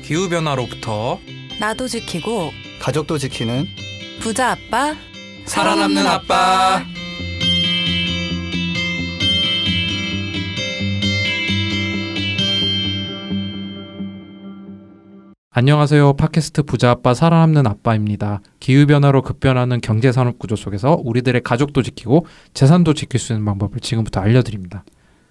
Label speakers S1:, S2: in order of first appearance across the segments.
S1: 기후변화로부터
S2: 나도 지키고
S3: 가족도 지키는
S2: 부자 아빠
S1: 살아남는 아빠.
S4: 안녕하세요. 팟캐스트 부자 아빠 살아남는 아빠입니다. 기후변화로 급변하는 경제산업구조 속에서 우리들의 가족도 지키고 재산도 지킬 수 있는 방법을 지금부터 알려드립니다.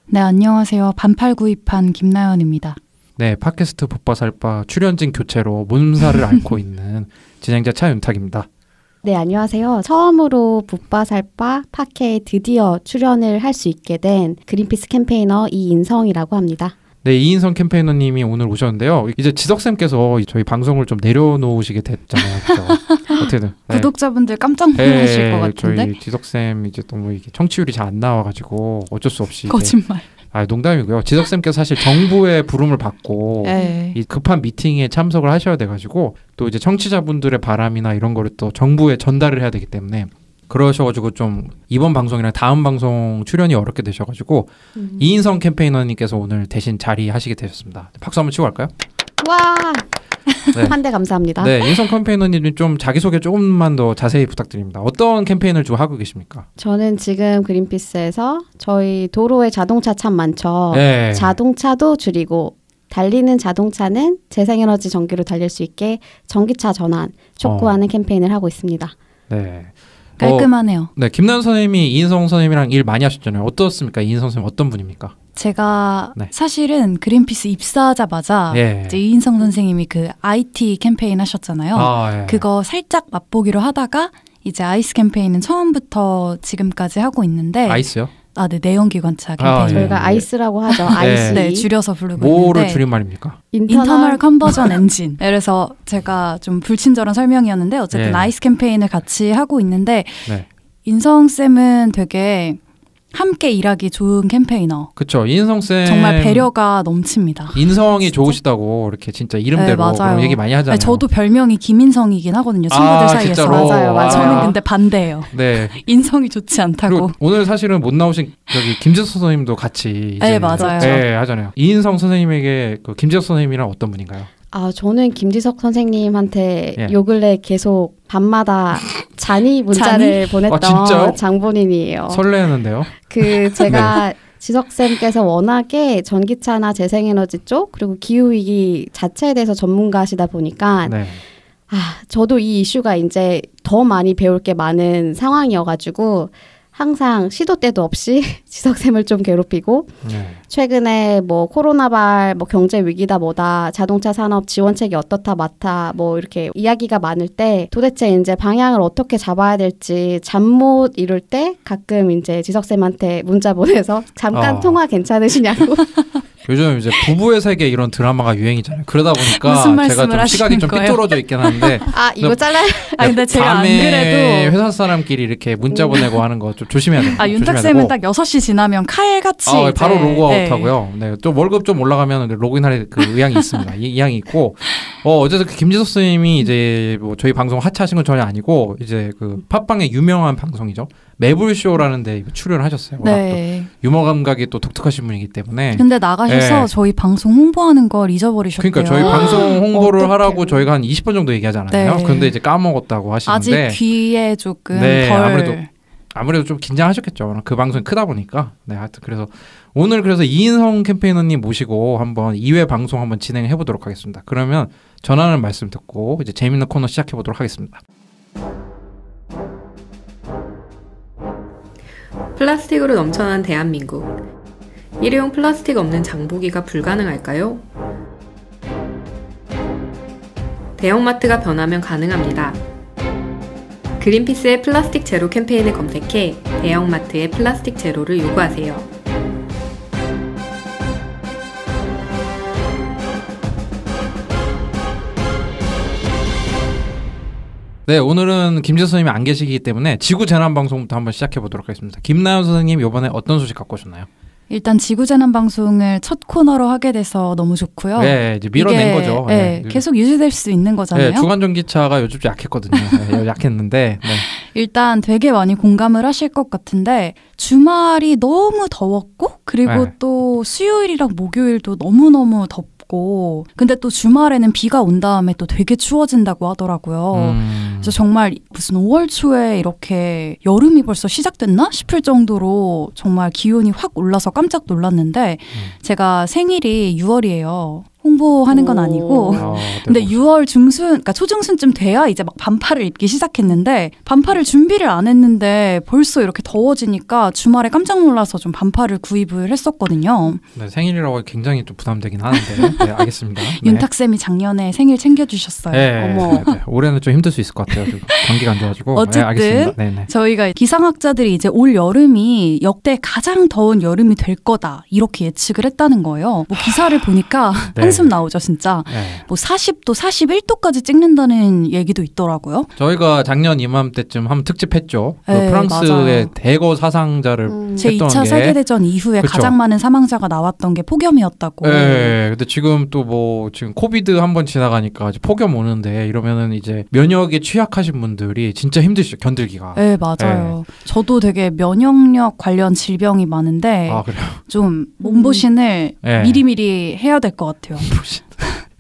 S5: 네, 안녕하세요. 반팔구입한 김나연입니다.
S4: 네, 팟캐스트 봇바살바 출연진 교체로 몸살을 앓고 있는 진행자 차윤탁입니다.
S6: 네, 안녕하세요. 처음으로 붓바살바 팟캐에 드디어 출연을 할 수 있게 된 그린피스 캠페이너 이인성이라고 합니다.
S4: 네, 이인성 캠페이너님이 오늘 오셨는데요. 이제 지석쌤께서 저희 방송을 좀 내려놓으시게 됐잖아요. 그렇죠? 어떻게든 네.
S5: 구독자분들 깜짝 놀라실 것 같은데.
S4: 저희 지석쌤 이제 또 뭐 이게 청취율이 잘 안 나와가지고 어쩔 수 없이
S5: 거짓말.
S4: 농담이고요. 지석쌤께서 사실 정부의 부름을 받고 이 급한 미팅에 참석을 하셔야 돼가지고 또 이제 청취자분들의 바람이나 이런 거를 또 정부에 전달을 해야 되기 때문에 그러셔가지고 좀 이번 방송이랑 다음 방송 출연이 어렵게 되셔가지고 이인성 캠페이너님께서 오늘 대신 자리하시게 되셨습니다. 박수 한번 치고 갈까요?
S6: 와!
S4: 네.
S6: 한 대 감사합니다.
S4: 네, 이인성 캠페이너님 좀 자기소개 조금만 더 자세히 부탁드립니다. 어떤 캠페인을 좀 하고 계십니까?
S6: 저는 지금 그린피스에서 저희 도로에 자동차 참 많죠.
S4: 네.
S6: 자동차도 줄이고 달리는 자동차는 재생에너지 전기로 달릴 수 있게 전기차 전환 촉구하는 캠페인을 하고 있습니다.
S4: 네.
S5: 깔끔하네요.
S4: 네, 김나연 선생님이 이인성 선생님이랑 일 많이 하셨잖아요. 어떻습니까? 이인성 선생님 어떤 분입니까?
S5: 제가 사실은 그린피스 입사하자마자 이제 이인성 선생님이 그 IT 캠페인 하셨잖아요. 그거 살짝 맛보기로 하다가 이제 아이스 캠페인은 처음부터 지금까지 하고 있는데
S4: 아이스요?
S5: 네, 내연기관차 캠페인.
S6: 저희가 아이스라고 하죠. 아이스.
S5: 네, 줄여서 부르고
S4: 뭐를
S5: 있는데
S4: 줄인 말입니까?
S5: 인터널 컨버전 엔진. 그래서 제가 좀 불친절한 설명이었는데 어쨌든 아이스 캠페인을 같이 하고 있는데 인성 쌤은 되게 함께 일하기 좋은 캠페이너.
S4: 그렇죠. 이인성 쌤
S5: 정말 배려가 넘칩니다.
S4: 인성이 좋으시다고 이렇게 진짜 이름대로 그런 얘기 많이 하잖아요.
S5: 저도 별명이 김인성이긴 하거든요. 친구들 사이에서.
S4: 진짜로?
S6: 맞아요.
S5: 저는 근데 반대예요.
S4: 네.
S5: 인성이 좋지 않다고.
S4: 오늘 사실은 못 나오신 저기 김지석 선생님도 같이 이제
S5: 맞아요.
S4: 네, 하잖아요. 이인성 선생님에게 그 김지석 선생님이랑 어떤 분인가요?
S6: 저는 김지석 선생님한테 요 근래 계속 밤마다 잔이 문자를 보냈던 장본인이에요.
S4: 설레는데요.
S6: 제가 지석쌤께서 워낙에 전기차나 재생에너지 쪽 그리고 기후위기 자체에 대해서 전문가시다 보니까 저도 이 이슈가 이제 더 많이 배울 게 많은 상황이어가지고 항상 시도 때도 없이 지석쌤을 좀 괴롭히고 최근에 뭐 코로나발 뭐 경제 위기다 뭐다 자동차 산업 지원책이 어떻다 마다 뭐 이렇게 이야기가 많을 때 도대체 이제 방향을 어떻게 잡아야 될지 잠 못 이룰 때 가끔 이제 지석쌤한테 문자 보내서 잠깐 통화 괜찮으시냐고.
S4: 요즘 이제 부부의 세계 이런 드라마가 유행이잖아요. 그러다 보니까 제가 좀 시각이 좀 삐뚤어져 있긴 한데
S6: 이거 잘라요?
S5: 근데 제가 안 그래도
S4: 회사 사람끼리 이렇게 문자 보내고 하는 거 좀 조심해야 돼요.
S5: 윤탁쌤은 딱 6시 지나면 칼같이
S4: 바로 로그아웃하고요. 네, 또 월급 좀 올라가면 로그인할 그 의향이 있습니다. 의향이 있고 어제도 김지석 선생님이 이제 뭐 저희 방송 하차하신 건 전혀 아니고 이제 그 팟빵의 유명한 방송이죠. 매불쇼라는 데 출연을 하셨어요. 워낙 또 유머 감각이 또 독특하신 분이기 때문에.
S5: 근데 나가셔서 저희 방송 홍보하는 걸 잊어버리셨대요.
S4: 그러니까 저희 방송 홍보를 하라고 저희가 한 20분 정도 얘기하잖아요. 근데 이제 까먹었다고 하시는데
S5: 아직 귀에 조금 덜
S4: 아무래도 좀 긴장하셨겠죠. 그 방송이 크다 보니까. 네, 하여튼 그래서 오늘 이인성 캠페이너님 모시고 한번 2회 방송 한번 진행해 보도록 하겠습니다. 그러면 전하는 말씀 듣고 이제 재밌는 코너 시작해 보도록 하겠습니다.
S7: 플라스틱으로 넘쳐난 대한민국. 일회용 플라스틱 없는 장보기가 불가능할까요? 대형마트가 변하면 가능합니다. 그린피스의 플라스틱 제로 캠페인을 검색해 대형마트의 플라스틱 제로를 요구하세요.
S4: 네, 오늘은 김지석 선생님이 안 계시기 때문에 지구재난방송부터 한번 시작해 보도록 하겠습니다. 김나연 선생님 이번에 어떤 소식 갖고 오셨나요?
S5: 일단 지구재난방송을 첫 코너로 하게 돼서 너무 좋고요.
S4: 네, 이제 밀어낸 거죠.
S5: 계속 유지될 수 있는 거잖아요.
S4: 네, 주간전기차가 요즘 좀 약했거든요. 약했는데
S5: 일단 되게 많이 공감을 하실 것 같은데 주말이 너무 더웠고 그리고 또 수요일이랑 목요일도 너무너무 덥고 덥고 근데 또 주말에는 비가 온 다음에 또 되게 추워진다고 하더라고요. 그래서 정말 무슨 5월 초에 이렇게 여름이 벌써 시작됐나 싶을 정도로 정말 기온이 확 올라서 깜짝 놀랐는데 제가 생일이 6월이에요. 홍보하는 건 아니고 근데 6월 중순, 그러니까 초중순쯤 돼야 이제 막 반팔을 입기 시작했는데 반팔을 준비를 안 했는데 벌써 이렇게 더워지니까 주말에 깜짝 놀라서 좀 반팔을 구입을 했었거든요.
S4: 네, 생일이라고 굉장히 좀 부담되긴 하는데 네, 알겠습니다. 네.
S5: 윤탁쌤이 작년에 생일 챙겨주셨어요.
S4: 네, 어머. 네, 올해는 좀 힘들 수 있을 것 같아요. 감기가 안 좋아가지고.
S5: 어쨌든
S4: 네, 알겠습니다. 네네.
S5: 저희가 기상학자들이 이제 올 여름이 역대 가장 더운 여름이 될 거다 이렇게 예측을 했다는 거예요. 뭐 기사를 보니까
S4: 네.
S5: 한숨 나오죠 진짜. 네. 뭐 40도, 41도까지 찍는다는 얘기도 있더라고요.
S4: 저희가 작년 이맘때쯤 한번 특집했죠. 네, 그 프랑스의 맞아요. 대거 사상자를
S5: 제2차 세계대전 이후에 그쵸? 가장 많은 사망자가 나왔던 게 폭염이었다고.
S4: 네, 근데 지금 또 뭐 지금 코비드 한번 지나가니까 폭염 오는데 이러면은 이제 면역에 취약하신 분들이 진짜 힘드시죠 견딜기가.
S5: 네, 맞아요. 네. 저도 되게 면역력 관련 질병이 많은데 좀 몸보신을 네. 미리미리 해야 될 것 같아요.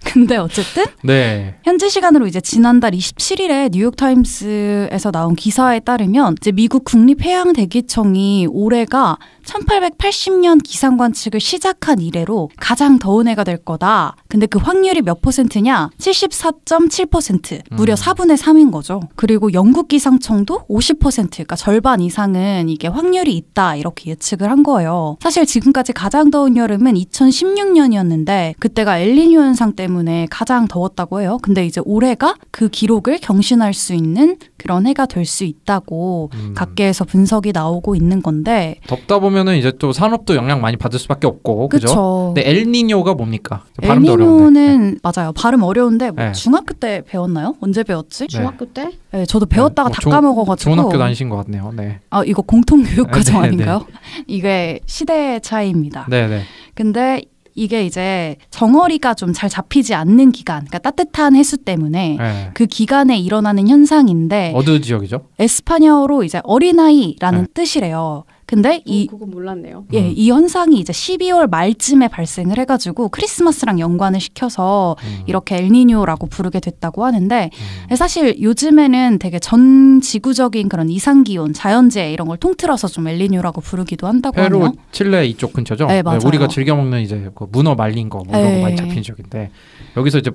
S5: 근데 어쨌든
S4: 네.
S5: 현지 시간으로 이제 지난달 27일에 뉴욕타임스에서 나온 기사에 따르면 이제 미국 국립해양대기청이 올해가 1880년 기상 관측을 시작한 이래로 가장 더운 해가 될 거다. 근데 그 확률이 몇 %냐? 74.7%. 무려 4분의 3인 거죠. 그리고 영국 기상청도 50%, 그러니까 절반 이상은 이게 확률이 있다. 이렇게 예측을 한 거예요. 사실 지금까지 가장 더운 여름은 2016년이었는데 그때가 엘니뇨 현상 때문에 가장 더웠다고 해요. 근데 이제 올해가 그 기록을 경신할 수 있는 그런 해가 될 수 있다고 각계에서 분석이 나오고 있는 건데
S4: 덥다 보면은 이제 또 산업도 영향 많이 받을 수밖에 없고 그죠? 근데 엘니뇨가 뭡니까? 발음도
S5: 엘니뇨는 네. 맞아요. 발음 어려운데 뭐 네. 중학교 때 배웠나요? 언제 배웠지?
S6: 네. 중학교 때?
S5: 네, 저도 배웠다가 다 까먹어가지고.
S4: 좋은 학교 다니신 것 같네요. 네.
S5: 아 이거 공통교육과정 아닌가요? 이게 시대 차이입니다.
S4: 네네.
S5: 근데 이게 이제 정어리가 좀 잘 잡히지 않는 기간, 그러니까 따뜻한 해수 때문에 네. 그 기간에 일어나는 현상인데
S4: 어느 지역이죠?
S5: 에스파냐어로 이제 어린아이라는 네. 뜻이래요. 근데
S6: 그거 몰랐네요.
S5: 예, 이 현상이 이제 12월 말쯤에 발생을 해가지고 크리스마스랑 연관을 시켜서 이렇게 엘니뇨라고 부르게 됐다고 하는데 사실 요즘에는 되게 전 지구적인 그런 이상 기온, 자연재해 이런 걸 통틀어서 좀 엘니뇨라고 부르기도 한다고 하네요.
S4: 페루, 칠레 이쪽 근처죠.
S5: 네, 맞아요.
S4: 네, 우리가 즐겨 먹는 이제 그 문어 말린 거 뭐 이런 거 많이 잡힌 지역인데 여기서 이제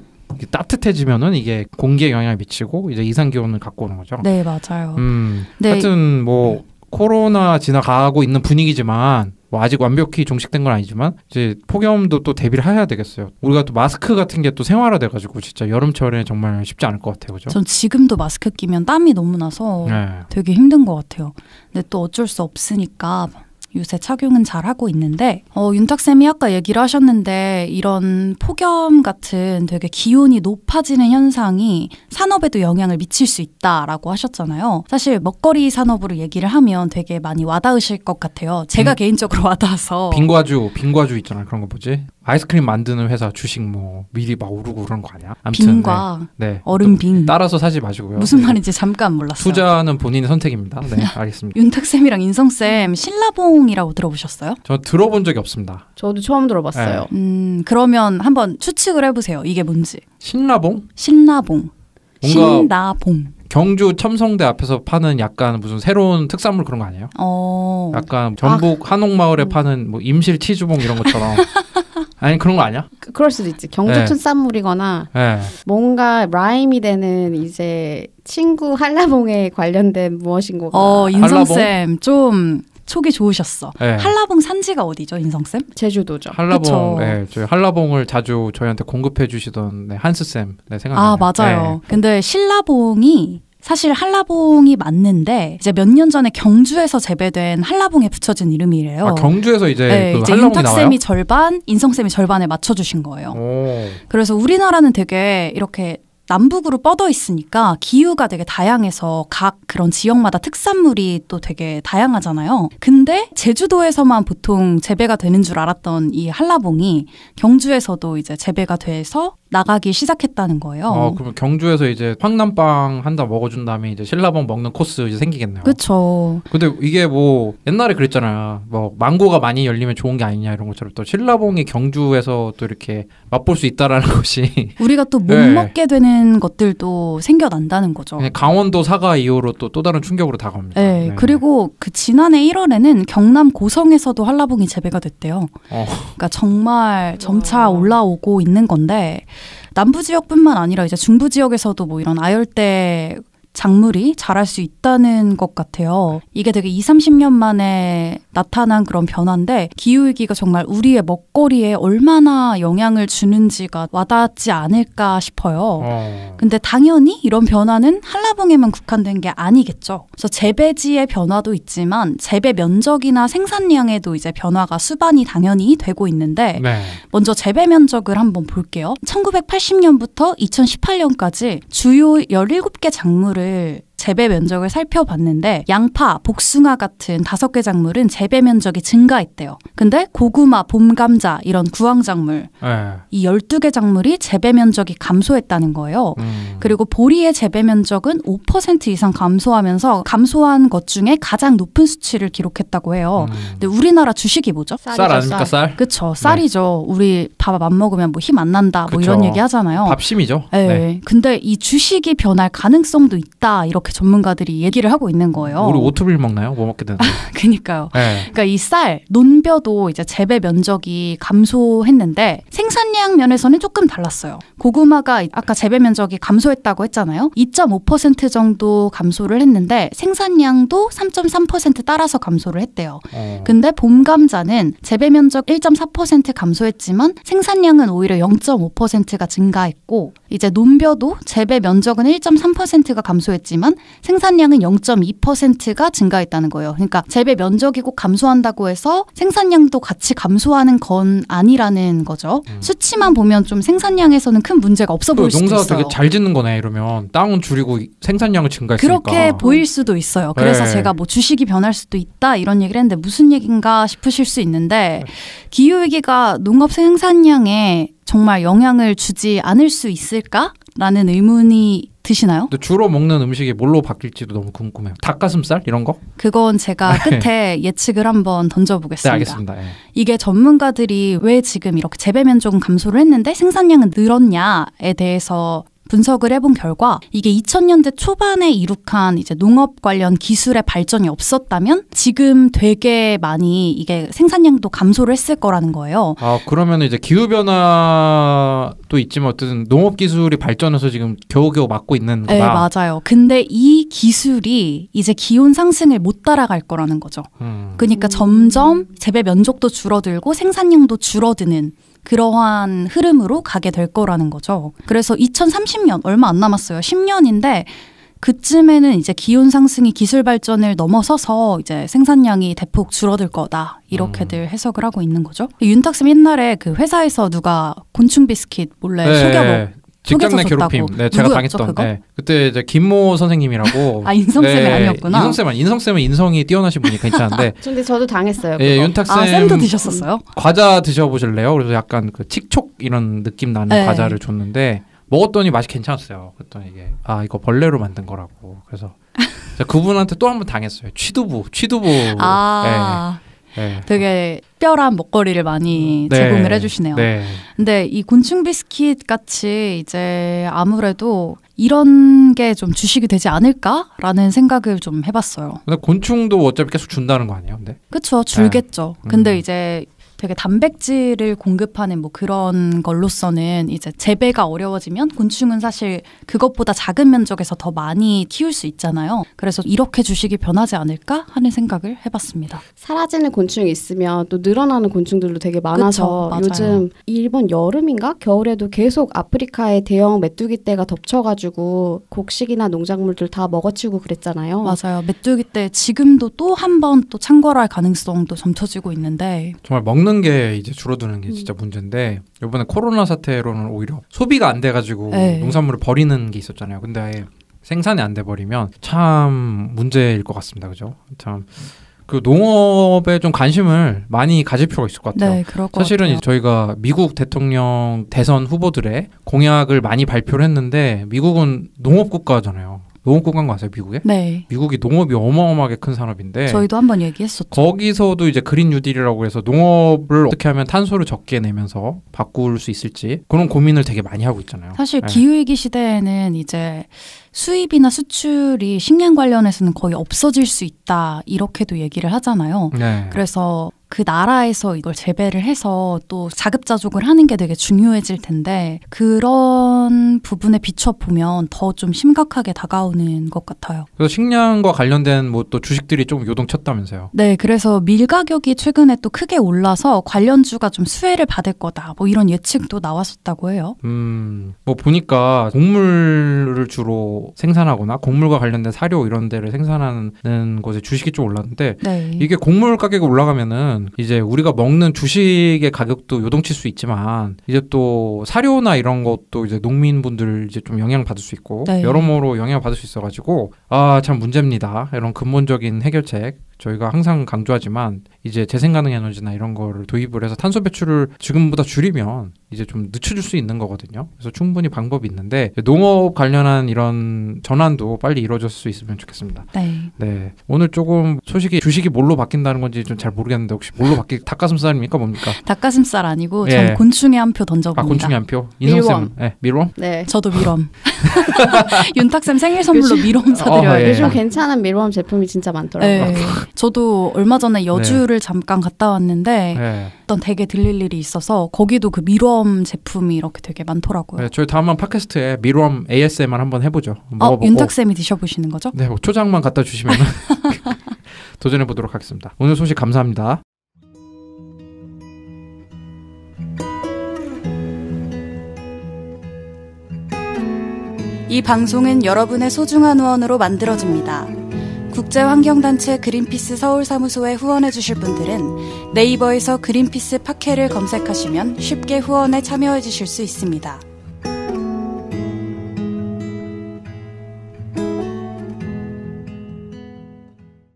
S4: 따뜻해지면은 이게 공기에 영향을 미치고 이제 이상 기온을 갖고 오는 거죠.
S5: 네, 맞아요.
S4: 네. 하여튼 뭐. 코로나 지나가고 있는 분위기지만 뭐 아직 완벽히 종식된 건 아니지만 이제 폭염도 또 대비를 해야 되겠어요. 우리가 또 마스크 같은 게 또 생활화돼가지고 진짜 여름철에 정말 쉽지 않을 것 같아요. 그죠?
S5: 전 지금도 마스크 끼면 땀이 너무 나서 되게 힘든 것 같아요. 근데 또 어쩔 수 없으니까 요새 착용은 잘 하고 있는데 윤탁쌤이 아까 얘기를 하셨는데 이런 폭염 같은 되게 기온이 높아지는 현상이 산업에도 영향을 미칠 수 있다라고 하셨잖아요. 사실 먹거리 산업으로 얘기를 하면 되게 많이 와닿으실 것 같아요. 제가 개인적으로 와닿아서 빙과주
S4: 있잖아요. 그런 거 뭐지? 아이스크림 만드는 회사 주식 뭐 미리 막 오르고 그런 거 아니야? 아무튼
S5: 빙과 네. 얼음빙
S4: 따라서 사지 마시고요.
S5: 무슨 말인지 잠깐 몰랐어요.
S4: 투자는 본인의 선택입니다. 네, 알겠습니다.
S5: 윤탁쌤이랑 인성쌤 신라봉이라고 들어보셨어요?
S4: 저 들어본 적이 없습니다.
S6: 저도 처음 들어봤어요.
S5: 네. 그러면 한번 추측을 해보세요. 이게 뭔지.
S4: 신라봉?
S5: 신라봉. 신라봉.
S4: 경주 첨성대 앞에서 파는 약간 무슨 새로운 특산물 그런 거 아니에요? 약간 전북 한옥마을에 파는 뭐 임실 치즈봉 이런 것처럼. 아니 그런 거 아니야?
S6: 그럴 수도 있지. 경주 특산물이거나
S4: 네.
S6: 뭔가 라임이 되는 이제 친구 한라봉에 관련된 무엇인 거가.
S5: 인성쌤 좀 촉이 좋으셨어. 네. 한라봉 산지가 어디죠, 인성쌤?
S6: 제주도죠.
S4: 한라봉, 네, 저희 한라봉을 자주 저희한테 공급해 주시던 한스쌤 생각나요.
S5: 아, 맞아요. 네. 근데 신라봉이 사실 한라봉이 맞는데 이제 몇 년 전에 경주에서 재배된 한라봉에 붙여진 이름이래요.
S4: 아, 경주에서 이제
S5: 네,
S4: 그
S5: 이제
S4: 한라봉이
S5: 윤탁쌤이
S4: 나와요?
S5: 절반, 인성쌤이 절반에 맞춰주신 거예요.
S4: 오.
S5: 그래서 우리나라는 되게 이렇게 남북으로 뻗어 있으니까 기후가 되게 다양해서 각 그런 지역마다 특산물이 또 되게 다양하잖아요. 근데 제주도에서만 보통 재배가 되는 줄 알았던 이 한라봉이 경주에서도 이제 재배가 돼서 나가기 시작했다는 거예요.
S4: 그러면 경주에서 이제 황남빵 한 단 먹어준 다음에 이제 신라봉 먹는 코스 이제 생기겠네요.
S5: 그렇죠.
S4: 근데 이게 뭐 옛날에 그랬잖아요. 뭐 망고가 많이 열리면 좋은 게 아니냐 이런 것처럼 또 신라봉이 경주에서 또 이렇게 맛볼 수 있다라는 것이
S5: 우리가 또 못 먹게 되는 것들도 생겨난다는 거죠.
S4: 강원도 사과 이후로 또 다른 충격으로 다가옵니다.
S5: 네. 그리고 그 지난해 1월에는 경남 고성에서도 한라봉이 재배가 됐대요. 그러니까 정말 점차 올라오고 있는 건데 남부 지역뿐만 아니라 이제 중부 지역에서도 뭐 이런 아열대 작물이 자랄 수 있다는 것 같아요. 이게 되게 20-30년 만에 나타난 그런 변화인데 기후위기가 정말 우리의 먹거리에 얼마나 영향을 주는지가 와닿지 않을까 싶어요. 근데 당연히 이런 변화는 한라봉에만 국한된 게 아니겠죠. 그래서 재배지의 변화도 있지만 재배 면적이나 생산량에도 이제 변화가 수반이 당연히 되고 있는데 먼저 재배 면적을 한번 볼게요. 1980년부터 2018년까지 주요 17개 작물을 재배 면적을 살펴봤는데 양파, 복숭아 같은 5개 작물은 재배 면적이 증가했대요. 근데 고구마, 봄감자 이런 구황작물 이 12개 작물이 재배 면적이 감소했다는 거예요. 그리고 보리의 재배 면적은 5% 이상 감소하면서 감소한 것 중에 가장 높은 수치를 기록했다고 해요. 근데 우리나라 주식이 뭐죠?
S4: 쌀 아닙니까? 쌀?
S5: 그렇죠. 쌀이죠. 우리 밥 안 먹으면 뭐 힘 안 난다 뭐 이런 얘기 하잖아요.
S4: 밥심이죠.
S5: 네. 근데 이 주식이 변할 가능성도 있다 이렇게 전문가들이 얘기를 하고 있는 거예요.
S4: 우리 오트밀 먹나요? 뭐 먹게 되는데.
S5: 그러니까요. 그러니까 이 쌀, 논벼도 이제 재배 면적이 감소했는데 생산량 면에서는 조금 달랐어요. 고구마가 아까 재배 면적이 감소했다고 했잖아요. 2.5% 정도 감소를 했는데 생산량도 3.3% 따라서 감소를 했대요. 근데 봄감자는 재배 면적 1.4% 감소했지만 생산량은 오히려 0.5%가 증가했고 이제 논벼도 재배 면적은 1.3%가 감소했지만 생산량은 0.2%가 증가했다는 거예요. 그러니까 재배 면적이 꼭 감소한다고 해서 생산량도 같이 감소하는 건 아니라는 거죠. 수치만 보면 좀 생산량에서는 큰 문제가 없어 보일 수도 있어요.
S4: 농사 되게 잘 짓는 거네 이러면 땅은 줄이고 생산량을 증가했으니까.
S5: 그렇게 보일 수도 있어요. 그래서 제가 뭐 주식이 변할 수도 있다 이런 얘기를 했는데 무슨 얘기인가 싶으실 수 있는데 기후위기가 농업 생산량에 정말 영향을 주지 않을 수 있을까라는 의문이 드시나요?
S4: 근데 주로 먹는 음식이 뭘로 바뀔지도 너무 궁금해요. 닭가슴살 이런 거?
S5: 그건 제가 끝에 예측을 한번 던져보겠습니다.
S4: 네, 알겠습니다.
S5: 이게 전문가들이 왜 지금 이렇게 재배 면적은 감소를 했는데 생산량은 늘었냐에 대해서 분석을 해본 결과 이게 2000년대 초반에 이룩한 이제 농업 관련 기술의 발전이 없었다면 지금 되게 많이 이게 생산량도 감소를 했을 거라는 거예요.
S4: 그러면 이제 기후변화도 있지만 어쨌든 농업 기술이 발전해서 지금 겨우겨우 막고 있는 거다.
S5: 네, 맞아요. 근데 이 기술이 이제 기온 상승을 못 따라갈 거라는 거죠. 그러니까 점점 재배 면적도 줄어들고 생산량도 줄어드는 그러한 흐름으로 가게 될 거라는 거죠. 그래서 2030년 얼마 안 남았어요. 10년인데 그쯤에는 이제 기온 상승이 기술 발전을 넘어서서 이제 생산량이 대폭 줄어들 거다. 이렇게들 해석을 하고 있는 거죠. 윤탁쌤 옛날에 그 회사에서 누가 곤충 비스킷 몰래 속여
S4: 직장 내 괴롭힘. 네, 제가 당했던. 네. 그때 이제 김모 선생님이라고.
S5: 인성쌤이 아니었구나.
S4: 인성쌤은 인성이 뛰어나신 분이 괜찮은데.
S6: 근데 저도 당했어요.
S4: 예, 윤탁쌤.
S5: 쌤도 드셨었어요?
S4: 과자 드셔보실래요? 그래서 약간 그 칙촉 이런 느낌 나는 과자를 줬는데 먹었더니 맛이 괜찮았어요. 그랬더니 이게 이거 벌레로 만든 거라고. 그래서 그분한테 또 한 번 당했어요. 취두부. 네.
S5: 되게 특별한 먹거리를 많이 제공을 해주시네요.
S4: 네.
S5: 근데 이 곤충 비스킷 같이 이제 아무래도 이런 게 좀 주식이 되지 않을까라는 생각을 좀 해봤어요.
S4: 근데 곤충도 어차피 계속 준다는 거 아니에요? 근데?
S5: 그렇죠. 줄겠죠. 근데 이제 되게 단백질을 공급하는 뭐 그런 걸로서는 이제 재배가 어려워지면 곤충은 사실 그것보다 작은 면적에서 더 많이 키울 수 있잖아요. 그래서 이렇게 주식이 변하지 않을까 하는 생각을 해봤습니다.
S6: 사라지는 곤충이 있으면 또 늘어나는 곤충들도 되게 많아서
S5: 그쵸,
S6: 요즘 일본 여름인가 겨울에도 계속 아프리카의 대형 메뚜기 떼가 덮쳐가지고 곡식이나 농작물들 다 먹어치우고 그랬잖아요.
S5: 맞아요. 메뚜기 떼 지금도 또 한 번 또 창궐할 가능성도 점쳐지고 있는데
S4: 정말 먹는 먹는 게 이제 줄어드는 게 진짜 문제인데 이번에 코로나 사태로는 오히려 소비가 안 돼가지고 농산물을 버리는 게 있었잖아요. 근데 아예 생산이 안 돼 버리면 참 문제일 것 같습니다. 그죠? 참. 그 농업에 좀 관심을 많이 가질 필요가 있을 것 같아요.
S5: 네, 그럴 것
S4: 사실은
S5: 같아요.
S4: 저희가 미국 대통령 대선 후보들의 공약을 많이 발표를 했는데 미국은 농업 국가잖아요. 농업 국가인 거 아세요, 미국에?
S5: 네.
S4: 미국이 농업이 어마어마하게 큰 산업인데
S5: 저희도 한번 얘기했었죠.
S4: 거기서도 이제 그린 뉴딜이라고 해서 농업을 어떻게 하면 탄소를 적게 내면서 바꿀 수 있을지 그런 고민을 되게 많이 하고 있잖아요.
S5: 사실 기후위기 시대에는 이제 수입이나 수출이 식량 관련해서는 거의 없어질 수 있다 이렇게도 얘기를 하잖아요.
S4: 네.
S5: 그래서 그 나라에서 이걸 재배를 해서 또 자급자족을 하는 게 되게 중요해질 텐데 그런 부분에 비춰보면 더 좀 심각하게 다가오는 것 같아요.
S4: 그래서 식량과 관련된 뭐 또 주식들이 좀 요동쳤다면서요.
S5: 네, 그래서 밀 가격이 최근에 또 크게 올라서 관련주가 좀 수혜를 받을 거다. 뭐 이런 예측도 나왔었다고 해요.
S4: 뭐 보니까 곡물을 주로 생산하거나 곡물과 관련된 사료 이런 데를 생산하는 곳에 주식이 좀 올랐는데
S5: 네.
S4: 이게 곡물 가격이 올라가면은 이제 우리가 먹는 주식의 가격도 요동칠 수 있지만 이제 또 사료나 이런 것도 이제 농민분들 이제 좀 영향 받을 수 있고
S5: 네.
S4: 여러모로 영향 받을 수 있어가지고 참 문제입니다. 이런 근본적인 해결책 저희가 항상 강조하지만 이제 재생 가능 에너지나 이런 거를 도입을 해서 탄소 배출을 지금보다 줄이면 이제 좀 늦춰줄 수 있는 거거든요. 그래서 충분히 방법이 있는데 농업 관련한 이런 전환도 빨리 이루어질 수 있으면 좋겠습니다. 네. 오늘 조금 소식이 주식이 뭘로 바뀐다는 건지 좀 잘 모르겠는데 혹시 뭘로 닭가슴살입니까? 뭡니까?
S5: 닭가슴살 아니고 전 곤충에 한 표 던져봅니다.
S4: 곤충에 한 표?
S6: 밀웜.
S4: 네, 밀웜?
S6: 네.
S5: 저도 밀웜. 윤탁쌤 생일 선물로 밀웜 사드려요.
S6: 요즘 괜찮은 밀웜 제품이 진짜 많더라고요.
S5: 네. 저도 얼마 전에 여주를 잠깐 갔다 왔는데 어떤 댁에 들릴 일이 있어서 거기도 그 밀웜 제품이 이렇게 되게 많더라고요.
S4: 네, 저희 다음 팟캐스트에 밀웜 ASMR 한번 해보죠. 먹어보고.
S5: 윤탁쌤이 드셔보시는 거죠?
S4: 네, 뭐 초장만 갖다 주시면 도전해보도록 하겠습니다. 오늘 소식 감사합니다.
S2: 이 방송은 여러분의 소중한 후원으로 만들어집니다. 국제환경단체 그린피스 서울사무소에 후원해주실 분들은 네이버에서 그린피스 팟캐를 검색하시면 쉽게 후원에 참여해주실 수 있습니다.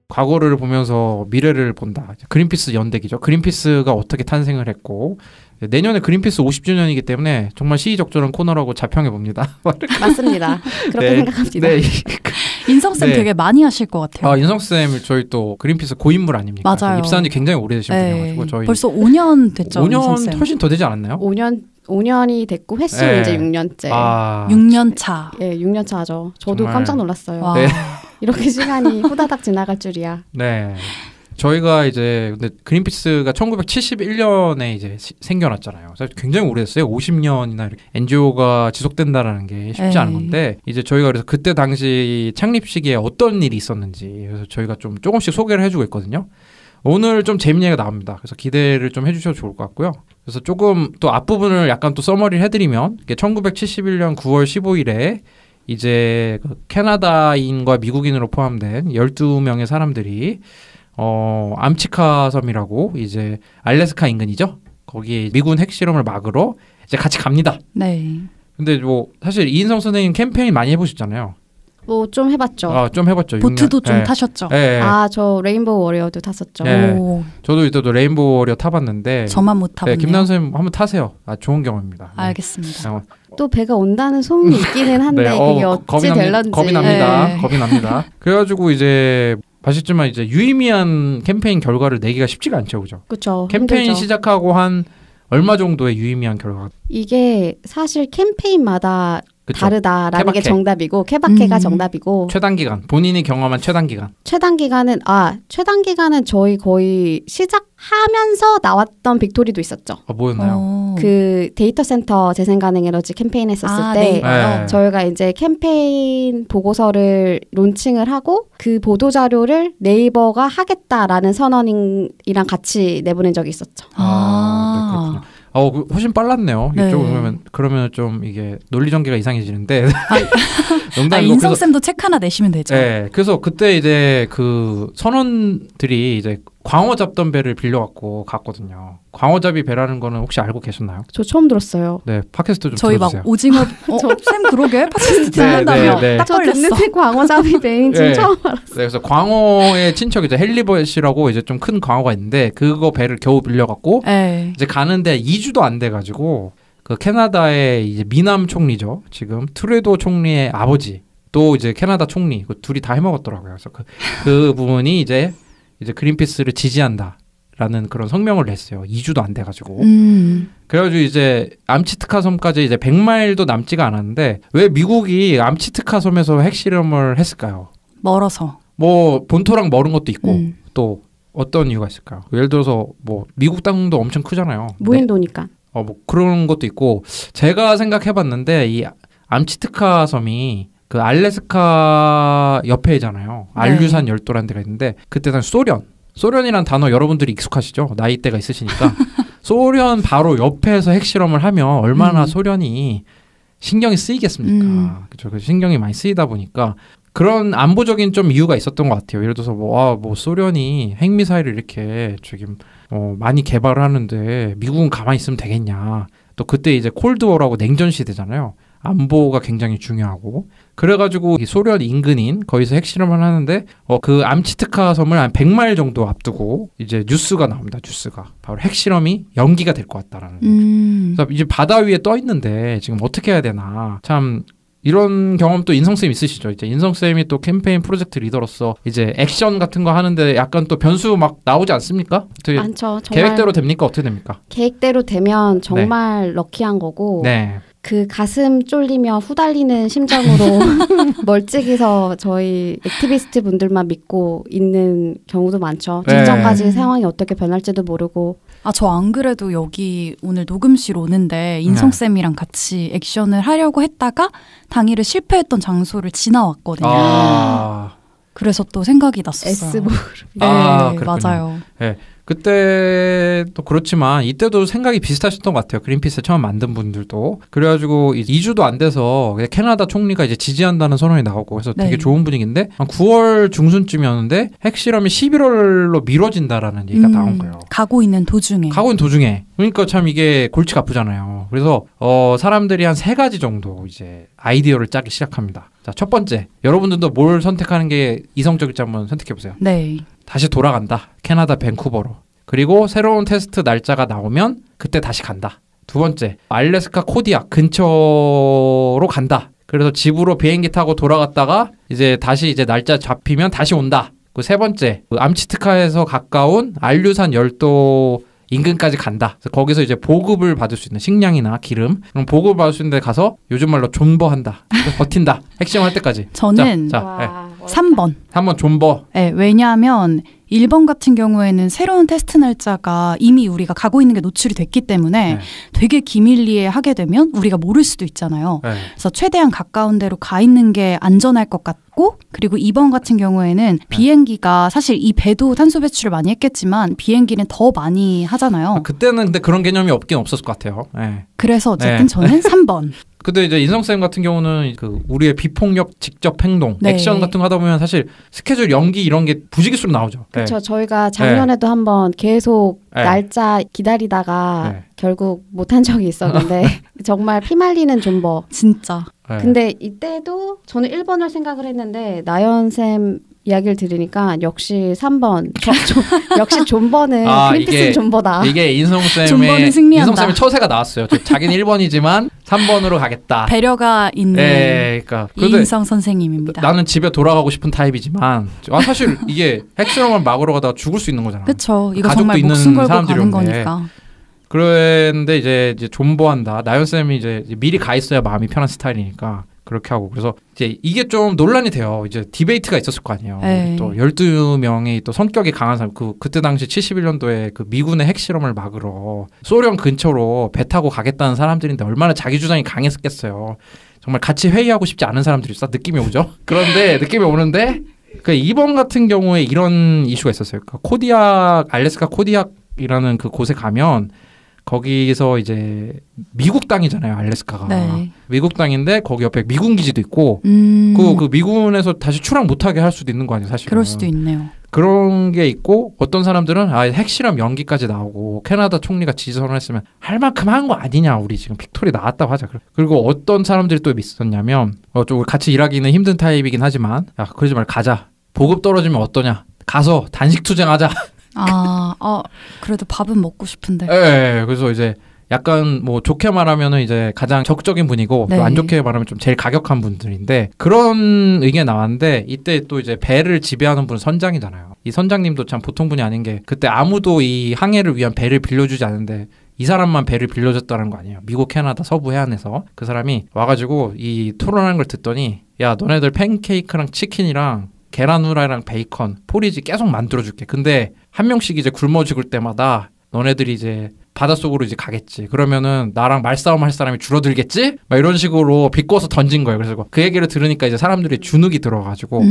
S4: 과거를 보면서 미래를 본다. 그린피스 연대기죠. 그린피스가 어떻게 탄생을 했고 내년에 그린피스 50주년이기 때문에 정말 시의적절한 코너라고 자평해 봅니다.
S6: 맞습니다. 그렇게 생각합니다.
S4: 네.
S5: 인성쌤 되게 많이 하실 것 같아요.
S4: 인성쌤 저희 또 그린피스 고인물 아닙니까?
S5: 맞아요.
S4: 입사한 지 굉장히 오래되신 분이어가지고 저희
S5: 벌써 5년 됐죠.
S4: 5년
S5: 인성쌤.
S4: 훨씬 더 되지 않았나요?
S6: 5년이 됐고 횟수는 이제 6년째.
S5: 6년 차.
S6: 예, 6년 차죠. 저도
S4: 정말...
S6: 깜짝 놀랐어요.
S4: 네.
S6: 이렇게 시간이 후다닥 지나갈 줄이야.
S4: 네. 저희가 이제 근데 그린피스가 1971년에 이제 생겨났잖아요. 사실 굉장히 오래됐어요. 50년이나 이렇게 NGO가 지속된다라는 게 쉽지 않은 건데 이제 저희가 그래서 그때 당시 창립 시기에 어떤 일이 있었는지 그래서 저희가 좀 조금씩 소개를 해주고 있거든요. 오늘 좀 재밌는 얘기가 나옵니다. 그래서 기대를 좀 해주셔도 좋을 것 같고요. 그래서 조금 또 앞부분을 약간 또 서머리를 해드리면 1971년 9월 15일에 이제 그 캐나다인과 미국인으로 포함된 12명의 사람들이 암치카 섬이라고 이제 알래스카 인근이죠. 거기에 미군 핵실험을 막으러 이제 같이 갑니다.
S5: 네.
S4: 근데 뭐 사실 이인성 선생님 캠페인 많이 해보셨잖아요.
S6: 뭐 좀 해봤죠.
S4: 좀 해봤죠.
S5: 보트도 좀 타셨죠.
S4: 네.
S6: 저 레인보우 워리어도 탔었죠.
S4: 네. 저도 이때도 레인보우 워리어 타봤는데
S5: 저만 못 타봤네요.
S4: 김나은 선생님 한번 타세요. 좋은 경험입니다.
S5: 알겠습니다.
S6: 또 배가 온다는 소문이 있기는 한데 그게 어찌 될런지
S4: 겁이 납니다. 겁이 납니다. 그래가지고 이제 아시지만 이제 유의미한 캠페인 결과를 내기가 쉽지가 않죠, 그죠?
S6: 그렇죠.
S4: 캠페인
S6: 힘들죠.
S4: 시작하고 한 얼마 정도의 유의미한 결과?
S6: 이게 사실 캠페인마다
S4: 그쵸?
S6: 다르다라는
S4: 케바케.
S6: 게 정답이고 케바케가 정답이고
S4: 최단 기간 본인이 경험한 최단 기간.
S6: 최단 기간은 저희 거의 시작하면서 나왔던 빅토리도 있었죠.
S4: 뭐였나요?
S6: 그 데이터 센터 재생 가능 에너지 캠페인 했었을 때
S4: 네.
S6: 저희가 이제 캠페인 보고서를 론칭을 하고 그 보도 자료를 네이버가 하겠다라는 선언이랑 같이 내보낸 적이 있었죠.
S4: 네, 그렇군요. 훨씬 빨랐네요.
S5: 네.
S4: 이쪽으로 그러면 좀 이게 논리 전개가 이상해지는데.
S5: 인성쌤도 책 하나 내시면 되죠.
S4: 네. 그래서 그때 이제 그 선원들이 이제 광어 잡던 배를 빌려갖고 갔거든요. 광어잡이 배라는 거는 혹시 알고 계셨나요?
S6: 저 처음 들었어요.
S4: 네, 팟캐스트 좀
S5: 저희
S4: 들어주세요.
S5: 막 오징어 쌤 그러게 팟캐스트 듣는다며 딱 걸렸어.
S6: 저 듣는 광어잡이 배인지
S4: 네.
S6: 처음 알았어요.
S4: 네, 그래서 광어의 친척이죠. 헬리버시라고 이제 좀 큰 광어가 있는데 그거 배를 겨우 빌려갖고 이제 가는데 2주도 안 돼가지고 그 캐나다의 이제 미남 총리죠. 지금 트루도 총리의 아버지 또 이제 캐나다 총리 그 둘이 다 해먹었더라고요. 그래서 그 부분이 이제 그린피스를 지지한다라는 그런 성명을 냈어요. 2주도 안 돼가지고. 그래가지고 이제 암치트카 섬까지 이제 100마일도 남지가 않았는데 왜 미국이 암치트카 섬에서 핵실험을 했을까요?
S5: 멀어서.
S4: 뭐 본토랑 멀은 것도 있고 또 어떤 이유가 있을까요? 예를 들어서 뭐 미국 땅도 엄청 크잖아요.
S6: 무인도니까.
S4: 뭐 그런 것도 있고 제가 생각해봤는데 이 암치트카 섬이 그 알래스카 옆에잖아요. 알류산 열도라는 데가 있는데 그때는 소련이란 단어 여러분들이 익숙하시죠? 나이대가 있으시니까 소련 바로 옆에서 핵실험을 하면 얼마나 소련이 신경이 쓰이겠습니까? 그렇죠. 그래서 신경이 많이 쓰이다 보니까 그런 안보적인 좀 이유가 있었던 것 같아요. 예를 들어서 뭐 소련이 핵미사일을 이렇게 지금 많이 개발을 하는데 미국은 가만히 있으면 되겠냐. 또 그때 이제 콜드워라고 냉전 시대잖아요. 안보가 굉장히 중요하고 그래가지고 이 소련 인근인 거기서 핵실험을 하는데 그 암치트카 섬을 한 100마일 정도 앞두고 이제 뉴스가 나옵니다. 뉴스가 바로 핵실험이 연기가 될 것 같다라는. 그래서 이제 바다 위에 떠 있는데 지금 어떻게 해야 되나 참. 이런 경험 또 인성쌤 있으시죠? 이제 인성쌤이 또 캠페인 프로젝트 리더로서 이제 액션 같은 거 하는데 약간 또 변수 막 나오지 않습니까?
S6: 많죠.
S4: 계획대로 됩니까? 어떻게 됩니까?
S6: 계획대로 되면 정말 럭키한 거고
S4: 네.
S6: 그 가슴 쫄리며 후달리는 심정으로 멀찍이서 저희 액티비스트 분들만 믿고 있는 경우도 많죠. 직전까지 상황이 어떻게 변할지도 모르고.
S5: 저 안 그래도 여기 오늘 녹음실 오는데 인성쌤이랑 같이 액션을 하려고 했다가 당일에 실패했던 장소를 지나왔거든요. 그래서 또 생각이 났었어요.
S6: S몰.
S5: 네, 맞아요.
S4: 네. 그때도 그렇지만 이때도 생각이 비슷하셨던 것 같아요. 그린피스 처음 만든 분들도. 그래가지고 2주도 안 돼서 캐나다 총리가 이제 지지한다는 선언이 나오고 그래서 되게 좋은 분위기인데 한 9월 중순쯤이었는데 핵실험이 11월로 미뤄진다라는 얘기가 나온 거예요.
S5: 가고 있는 도중에.
S4: 그러니까 참 이게 골치가 아프잖아요. 그래서 사람들이 한 3가지 정도 이제 아이디어를 짜기 시작합니다. 자, 첫 번째. 여러분들도 뭘 선택하는 게 이성적일지 한번 선택해보세요.
S5: 네.
S4: 다시 돌아간다. 캐나다 밴쿠버로. 그리고 새로운 테스트 날짜가 나오면 그때 다시 간다. 두 번째. 알래스카 코디악 근처로 간다. 그래서 집으로 비행기 타고 돌아갔다가 이제 다시 이제 날짜 잡히면 다시 온다. 그 세 번째. 암치트카에서 가까운 알류산 열도 인근까지 간다. 그래서 거기서 이제 보급을 받을 수 있는 식량이나 기름 그럼 보급을 받을 수 있는 데 가서 요즘 말로 존버한다. 버틴다. 핵심할 때까지.
S5: 저는 3번.
S4: 3번 존버.
S5: 네, 왜냐하면 1번 같은 경우에는 새로운 테스트 날짜가 이미 우리가 가고 있는 게 노출이 됐기 때문에 되게 기밀리에 하게 되면 우리가 모를 수도 있잖아요. 그래서 최대한 가까운 데로 가 있는 게 안전할 것 같고 그리고 2번 같은 경우에는 비행기가 사실 이 배도 탄소 배출을 많이 했겠지만 비행기는 더 많이 하잖아요.
S4: 그때는 근데 그런 개념이 없긴 없었을 것 같아요.
S5: 그래서 어쨌든 저는 3번.
S4: 근데 이제 인성쌤 같은 경우는 그 우리의 비폭력 직접 행동, 액션 같은 거 하다 보면 사실 스케줄 연기 이런 게 부지기수로 나오죠.
S6: 그렇죠. 저희가 작년에도 한번 계속 날짜 기다리다가 결국 못한 적이 있었는데 정말 피말리는 존버.
S5: 진짜.
S6: 근데 이때도 저는 1번을 생각을 했는데 나연쌤 이야기를 들으니까 역시 3번 역시 존버는 그린피스 존버다.
S4: 이게 인성쌤의 처세가 나왔어요. 자기는 1번이지만 3번으로 가겠다.
S5: 배려가 있는 이인성 선생님입니다.
S4: 나는 집에 돌아가고 싶은 타입이지만 사실 이게 핵실험을 막으러 가다가 죽을 수 있는 거잖아.
S5: 그렇죠. 이거 정말 목숨 걸고 가는 거니까.
S4: 그런데 이제 존버한다. 나연쌤이 이제 미리 가 있어야 마음이 편한 스타일이니까 그렇게 하고 그래서 이제 이게 좀 논란이 돼요. 이제 디베이트가 있었을 거 아니에요. 또 12명이 또 성격이 강한 사람 그때 당시 71년도에 그 미군의 핵실험을 막으러 소련 근처로 배 타고 가겠다는 사람들인데 얼마나 자기 주장이 강했겠어요. 정말 같이 회의하고 싶지 않은 사람들이 있어. 느낌이 오죠. 그런데 느낌이 오는데 그 2번 같은 경우에 이런 이슈가 있었어요. 그 코디악 알래스카 코디악이라는 그 곳에 가면 거기서 이제 미국 땅이잖아요. 알래스카가. 미국 땅인데 거기 옆에 미군 기지도 있고 그 미군에서 다시 출항 못하게 할 수도 있는 거 아니에요. 사실.
S5: 그럴 수도 있네요.
S4: 그런 게 있고 어떤 사람들은 핵실험 연기까지 나오고 캐나다 총리가 지지선언 했으면 할 만큼 한 거 아니냐 우리 지금 빅토리 나왔다고 하자. 그리고 어떤 사람들이 또 있었냐면 좀 같이 일하기는 힘든 타입이긴 하지만 야 그러지 말고 가자. 보급 떨어지면 어떠냐. 가서 단식 투쟁하자.
S5: 그래도 밥은 먹고 싶은데.
S4: 네, 그래서 이제 약간 뭐 좋게 말하면은 이제 가장 적극적인 분이고 네. 또 안 좋게 말하면 좀 제일 가격한 분들인데 그런 의견이 나왔는데 이때 또 이제 배를 지배하는 분은 선장이잖아요. 이 선장님도 참 보통 분이 아닌 게 그때 아무도 이 항해를 위한 배를 빌려주지 않는데 이 사람만 배를 빌려줬다는 거 아니에요. 미국, 캐나다 서부 해안에서 그 사람이 와가지고 이 토론하는 걸 듣더니 야 너네들 팬케이크랑 치킨이랑 계란 후라이랑 베이컨, 포리지 계속 만들어줄게. 근데 한 명씩 이제 굶어 죽을 때마다 너네들이 이제 바닷속으로 이제 가겠지. 그러면은 나랑 말싸움 할 사람이 줄어들겠지? 막 이런 식으로 비꼬서 던진 거예요. 그래서 그 얘기를 들으니까 이제 사람들이 주눅이 들어가지고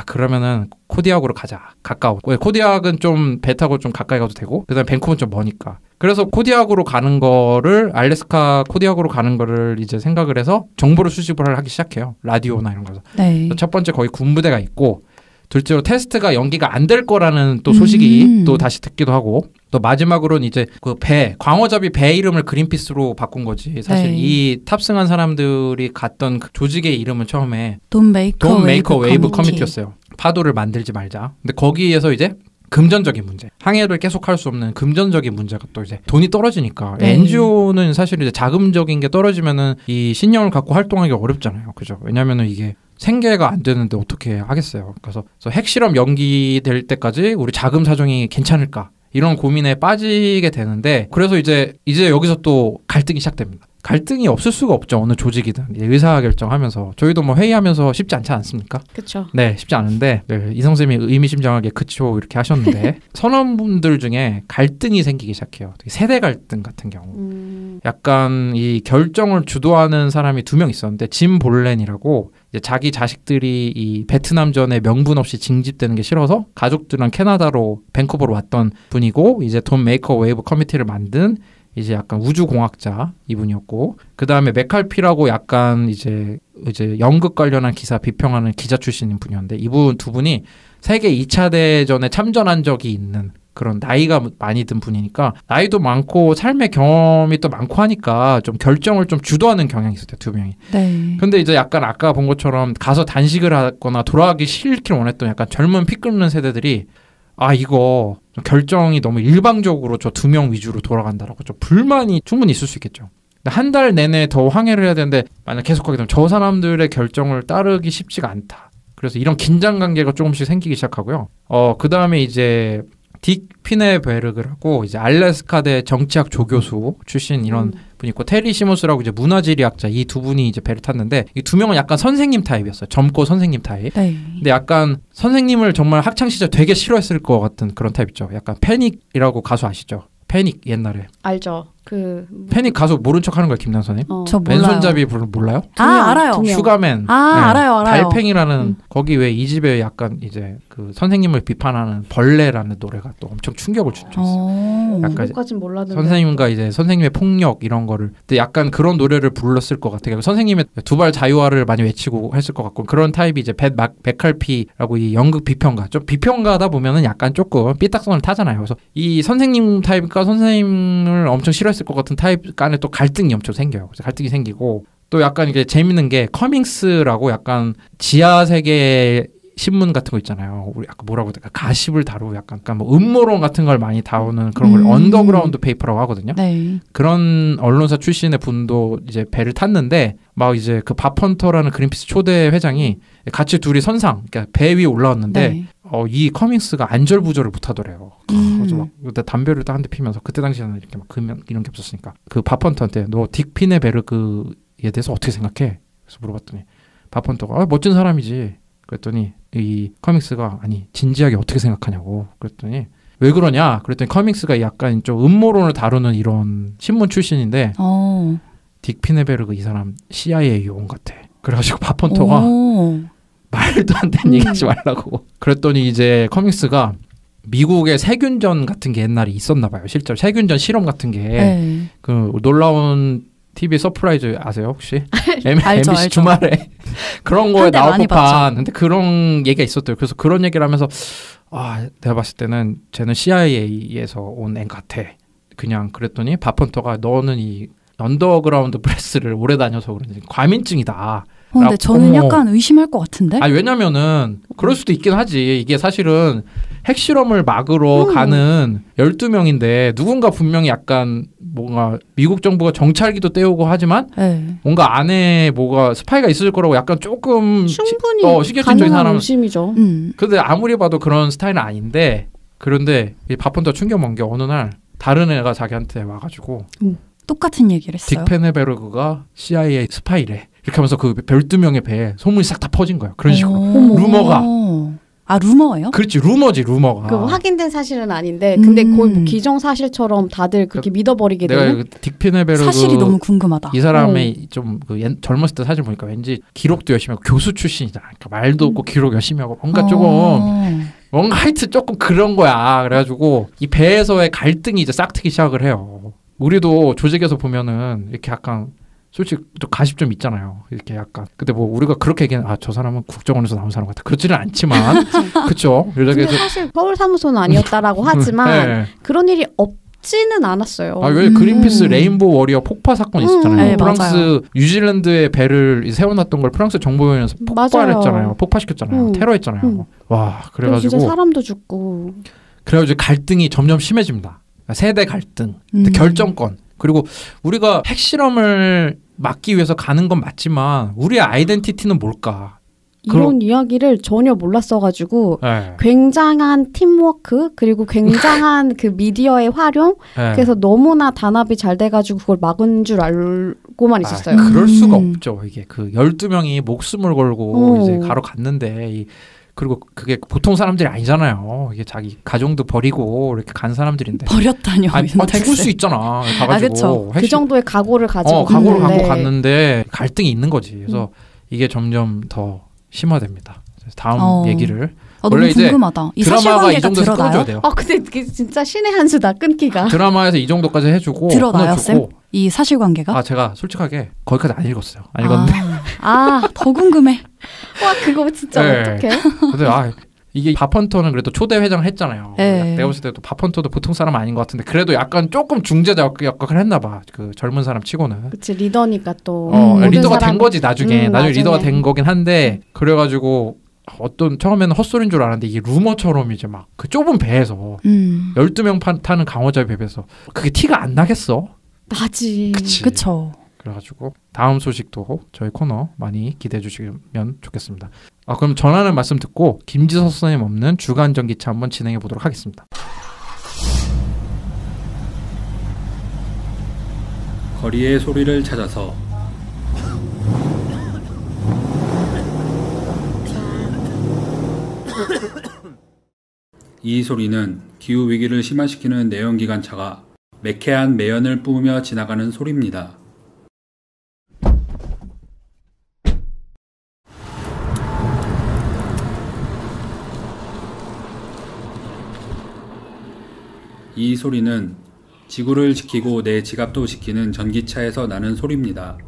S4: 그러면은 코디악으로 가자. 가까워. 코디악은 좀 배 타고 좀 가까이 가도 되고 그다음에 밴쿠버는 좀 머니까. 그래서 코디악으로 가는 거를 알래스카 코디악으로 가는 거를 이제 생각을 해서 정보를 수집을 하기 시작해요. 라디오나 이런 거서. 네. 첫 번째 거기 군부대가 있고 둘째로 테스트가 연기가 안 될 거라는 또 소식이 또 다시 듣기도 하고 또 마지막으로는 이제 그 배, 광어잡이 배 이름을 그린피스로 바꾼 거지. 사실 네. 이 탑승한 사람들이 갔던 그 조직의 이름은 처음에 Don't Make a Wave Committee였어요. 파도를 만들지 말자. 근데 거기에서 이제 금전적인 문제, 항해를 계속할 수 없는 금전적인 문제가 또 이제 돈이 떨어지니까 네. NGO는 사실 이제 자금적인 게 떨어지면은 이 신념을 갖고 활동하기 어렵잖아요, 그죠? 왜냐면은 이게 생계가 안 되는데 어떻게 하겠어요. 그래서 핵실험 연기될 때까지 우리 자금 사정이 괜찮을까 이런 고민에 빠지게 되는데 그래서 이제 여기서 또 갈등이 시작됩니다. 갈등이 없을 수가 없죠. 어느 조직이든 의사결정하면서 저희도 뭐 회의하면서 쉽지 않지 않습니까?
S6: 그렇죠.
S4: 네, 쉽지 않은데 네, 이성쌤이 의미심장하게 그쵸 이렇게 하셨는데 선원분들 중에 갈등이 생기기 시작해요. 세대 갈등 같은 경우 약간 이 결정을 주도하는 사람이 2명 있었는데 짐 볼렌이라고 이제 자기 자식들이 이 베트남전에 명분 없이 징집되는 게 싫어서 가족들이랑 캐나다로 밴쿠버로 왔던 분이고 이제 Don't Make a Wave 커미티를 만든 이제 약간 우주공학자 이분이었고 그 다음에 맥칼피라고 약간 이제 연극 관련한 기사 비평하는 기자 출신인 분이었는데 이분 두 분이 세계 2차 대전에 참전한 적이 있는 그런 나이가 많이 든 분이니까 나이도 많고 삶의 경험이 또 많고 하니까 좀 결정을 좀 주도하는 경향이 있었대요. 2명이. 네. 근데 이제 약간 아까 본 것처럼 가서 단식을 하거나 돌아가기 싫기를 원했던 약간 젊은 피 끓는 세대들이 이거 결정이 너무 일방적으로 저 2명 위주로 돌아간다라고 좀 불만이 충분히 있을 수 있겠죠. 한 달 내내 더 항해를 해야 되는데 만약 계속하게 되면 저 사람들의 결정을 따르기 쉽지가 않다. 그래서 이런 긴장 관계가 조금씩 생기기 시작하고요. 그 다음에 이제 딕 피네베르그라고 이제 알래스카대 정치학 조교수 출신 이런 분이 있고 테리 시몬스라고 이제 문화지리학자 이 2분이 이제 배를 탔는데 이 2명은 약간 선생님 타입이었어요. 젊고 선생님 타입. 네. 근데 약간 선생님을 정말 학창 시절 되게 싫어했을 것 같은 그런 타입이죠. 약간 패닉이라고 가수 아시죠? 패닉 옛날에.
S6: 알죠.
S4: 패닉 가수 모른 척하는 거예요, 김남 선생님.
S5: 저 몰라요.
S4: 맨손잡이 몰라요?
S5: 알아요.
S4: 슈가맨.
S5: 네. 알아요.
S4: 달팽이라는 거기 왜 이 집에 약간 이제 그 선생님을 비판하는 벌레라는 노래가 또 엄청 충격을 줬죠.
S6: 약간 몰랐는데.
S4: 선생님과 이제 선생님의 폭력 이런 거를 근데 약간 그런 노래를 불렀을 것 같아요. 선생님의 두발 자유화를 많이 외치고 했을 것 같고 그런 타입이 이제 맥칼피라고 이 연극 비평가. 좀 비평가다 보면은 약간 조금 삐딱선을 타잖아요. 그래서 이 선생님 타입과 선생님을 엄청 싫어했을 것 같은 타입 간에 또 갈등이 엄청 생겨요. 그래서 갈등이 생기고 또 약간 이게 재밌는 게 커밍스라고 약간 지하 세계 신문 같은 거 있잖아요. 우리 아까 뭐라고 할까 가십을 다루고 약간 뭐 음모론 같은 걸 많이 다루는 그런 걸 언더그라운드 페이퍼라고 하거든요. 네. 그런 언론사 출신의 분도 이제 배를 탔는데 막 이제 그 밥헌터라는 그린피스 초대 회장이 같이 둘이 선상 그러니까 배 위에 올라왔는데 네. 이 커밍스가 안절부절을 못하더래요. 그래서 막 담배를 딱 한 대 피면서 그때 당시에는 이렇게 막 금연 이런 게 없었으니까 그 밥헌터한테 너 딕 피네베르그에 대해서 어떻게 생각해? 그래서 물어봤더니 밥헌터가 멋진 사람이지. 그랬더니 이 커밍스가 아니 진지하게 어떻게 생각하냐고 그랬더니 왜 그러냐 그랬더니 커밍스가 약간 좀 음모론을 다루는 이런 신문 출신인데 딕 피네베르그 이 사람 CIA 요원 같아. 그래가지고 밥헌터가 말도 안 되는 얘기하지 말라고 그랬더니 이제 커밍스가 미국의 세균전 같은 게 옛날에 있었나 봐요. 실제로 세균전 실험 같은 게 그 놀라운 TV 서프라이즈 아세요 혹시? MBC 주말에 그런 거에 나올 법한 근데 그런 얘기가 있었대요. 그래서 그런 얘기를 하면서 내가 봤을 때는 쟤는 CIA에서 온 애 같아. 그냥 그랬더니 밥헌터가 너는 이 언더그라운드 프레스를 오래 다녀서 그런지 과민증이다.
S5: 근데 저는 약간 의심할 것 같은데?
S4: 왜냐면은 그럴 수도 있긴 하지. 이게 사실은 핵실험을 막으러 가는 12명인데 누군가 분명히 약간 뭔가 미국 정부가 정찰기도 떼우고 하지만 뭔가 안에 뭐가 스파이가 있을 거라고 약간 조금
S6: 충분히
S4: 시기적인 사람
S6: 의심이죠.
S4: 근데 아무리 봐도 그런 스타일은 아닌데 그런데 이 밥헌터 충격 먹은 게 어느 날 다른 애가 자기한테 와가지고
S5: 똑같은 얘기를 했어요.
S4: 딕 페네베르그가 CIA 스파이래. 이렇게 하면서 그 12명의 배에 소문이 싹 다 퍼진 거예요. 그런 식으로. 루머가.
S5: 루머예요?
S4: 그렇지. 루머지 루머가.
S6: 그 확인된 사실은 아닌데 근데 거의 뭐 기정사실처럼 다들 그렇게 믿어버리게 되는.
S4: 내가 딕 페네베르그
S5: 사실이 너무 궁금하다.
S4: 이 사람의 좀 젊었을 때 사진 보니까 왠지 기록도 열심히 하고 교수 출신이잖아. 그러니까 말도 없고 기록 열심히 하고 뭔가 뭔가 하여튼 조금 그런 거야. 그래가지고 이 배에서의 갈등이 이제 싹트기 시작을 해요. 우리도 조직에서 보면은 이렇게 약간 솔직히 좀 가십 좀 있잖아요. 이렇게 약간. 근데 뭐 우리가 그렇게 얘기하는 저 사람은 국정원에서 나온 사람 같아. 그렇지는 않지만 그렇죠.
S6: 근데 사실 서울 사무소는 아니었다라고 하지만 그런 일이 없지는 않았어요.
S4: 왜 그린피스 레인보우 워리어 폭파 사건 있었잖아요. 프랑스 맞아요. 뉴질랜드의 배를 세워놨던 걸 프랑스 정보원에서 폭발했잖아요. 폭파시켰잖아요. 테러했잖아요. 와 그래가지고
S6: 진짜 사람도 죽고.
S4: 그래가지고 갈등이 점점 심해집니다. 세대 갈등, 결정권. 그리고 우리가 핵실험을 막기 위해서 가는 건 맞지만 우리의 아이덴티티는 뭘까?
S6: 이런 이야기를 전혀 몰랐어가지고 굉장한 팀워크 그리고 굉장한 그 미디어의 활용 그래서 너무나 단합이 잘 돼가지고 그걸 막은 줄 알고만 있었어요.
S4: 그럴 수가 없죠. 이게 그 12명이 목숨을 걸고 이제 가러 갔는데 그리고 그게 보통 사람들이 아니잖아요. 이게 자기 가정도 버리고 이렇게 간 사람들인데
S5: 버렸다뇨.
S4: 죽을 수 있잖아. 가가지고
S6: 그 정도의 각오를 가지고
S4: 각오를 갖고 갔는데 갈등이 있는 거지. 그래서 이게 점점 더 심화됩니다. 다음 얘기를
S5: 원래 너무 궁금하다.
S4: 이제 드라마가 이 정도에서 끊어줘야 돼요.
S6: 근데 그게 진짜 신의 한 수다 끊기가.
S4: 드라마에서 이 정도까지 해주고
S5: 드러나요, 쌤? 이 사실관계가?
S4: 제가 솔직하게 거기까지 안 읽었어요. 안 읽었는데.
S5: 더 궁금해.
S6: 와 그거 진짜 어떡해?
S4: 근데 이게 밥헌터는 그래도 초대 회장을 했잖아요. 내가 봤을 때도 밥헌터도 보통 사람 아닌 것 같은데 그래도 약간 조금 중재자 역할을 했나 봐. 그 젊은 사람 치고는.
S6: 그치 리더니까 또.
S4: 리더가 된 거지 나중에. 나중에 리더가 된 거긴 한데 그래가지고 처음에는 헛소리인 줄 알았는데 이게 루머처럼 이제 막 그 좁은 배에서 12명 타는 강원자 배에서 그게 티가 안 나겠어?
S6: 나지.
S5: 그쵸.
S4: 그래가지고 다음 소식도 저희 코너 많이 기대해 주시면 좋겠습니다. 그럼 전하는 말씀 듣고 김지석 선생님 없는 주간 전기차 한번 진행해 보도록 하겠습니다.
S1: 거리의 소리를 찾아서 이 소리는 기후위기를 심화시키는 내연기관차가 매캐한 매연을 뿜으며 지나가는 소리입니다. 이 소리는 지구를 지키고 내 지갑도 지키는 전기차에서 나는 소리입니다.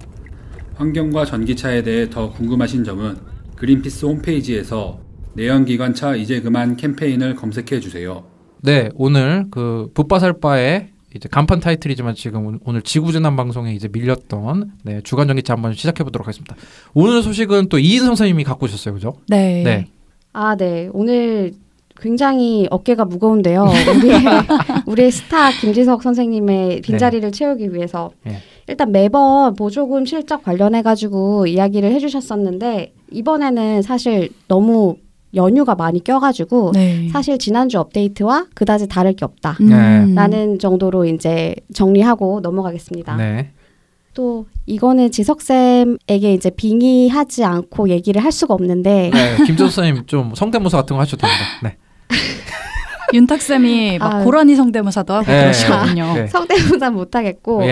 S1: 환경과 전기차에 대해 더 궁금하신 점은 그린피스 홈페이지에서 내연기관차 이제 그만 캠페인을 검색해 주세요.
S4: 네, 오늘 그 붓바살바의 이제 간판 타이틀이지만 지금 오늘 지구재난 방송에 이제 밀렸던 주간 전기차 한번 시작해 보도록 하겠습니다. 오늘 소식은 또 이인성 선생님이 갖고 오셨어요, 그죠?
S5: 네.
S6: 네. 오늘 굉장히 어깨가 무거운데요. 우리의 스타 김지석 선생님의 빈자리를 채우기 위해서 일단 매번 보조금 실적 관련해가지고 이야기를 해주셨었는데 이번에는 사실 너무 연휴가 많이 껴가지고 사실 지난주 업데이트와 그다지 다를 게 없다 라는 정도로 이제 정리하고 넘어가겠습니다. 또 이거는 지석쌤에게 이제 빙의하지 않고 얘기를 할 수가 없는데
S4: 김지석 선생님 좀 성대모사 같은 거 하셔도 됩니다.
S5: 윤탁쌤이 막 고라니 성대모사도 하고 그러시거든요.
S6: 성대모사 못하겠고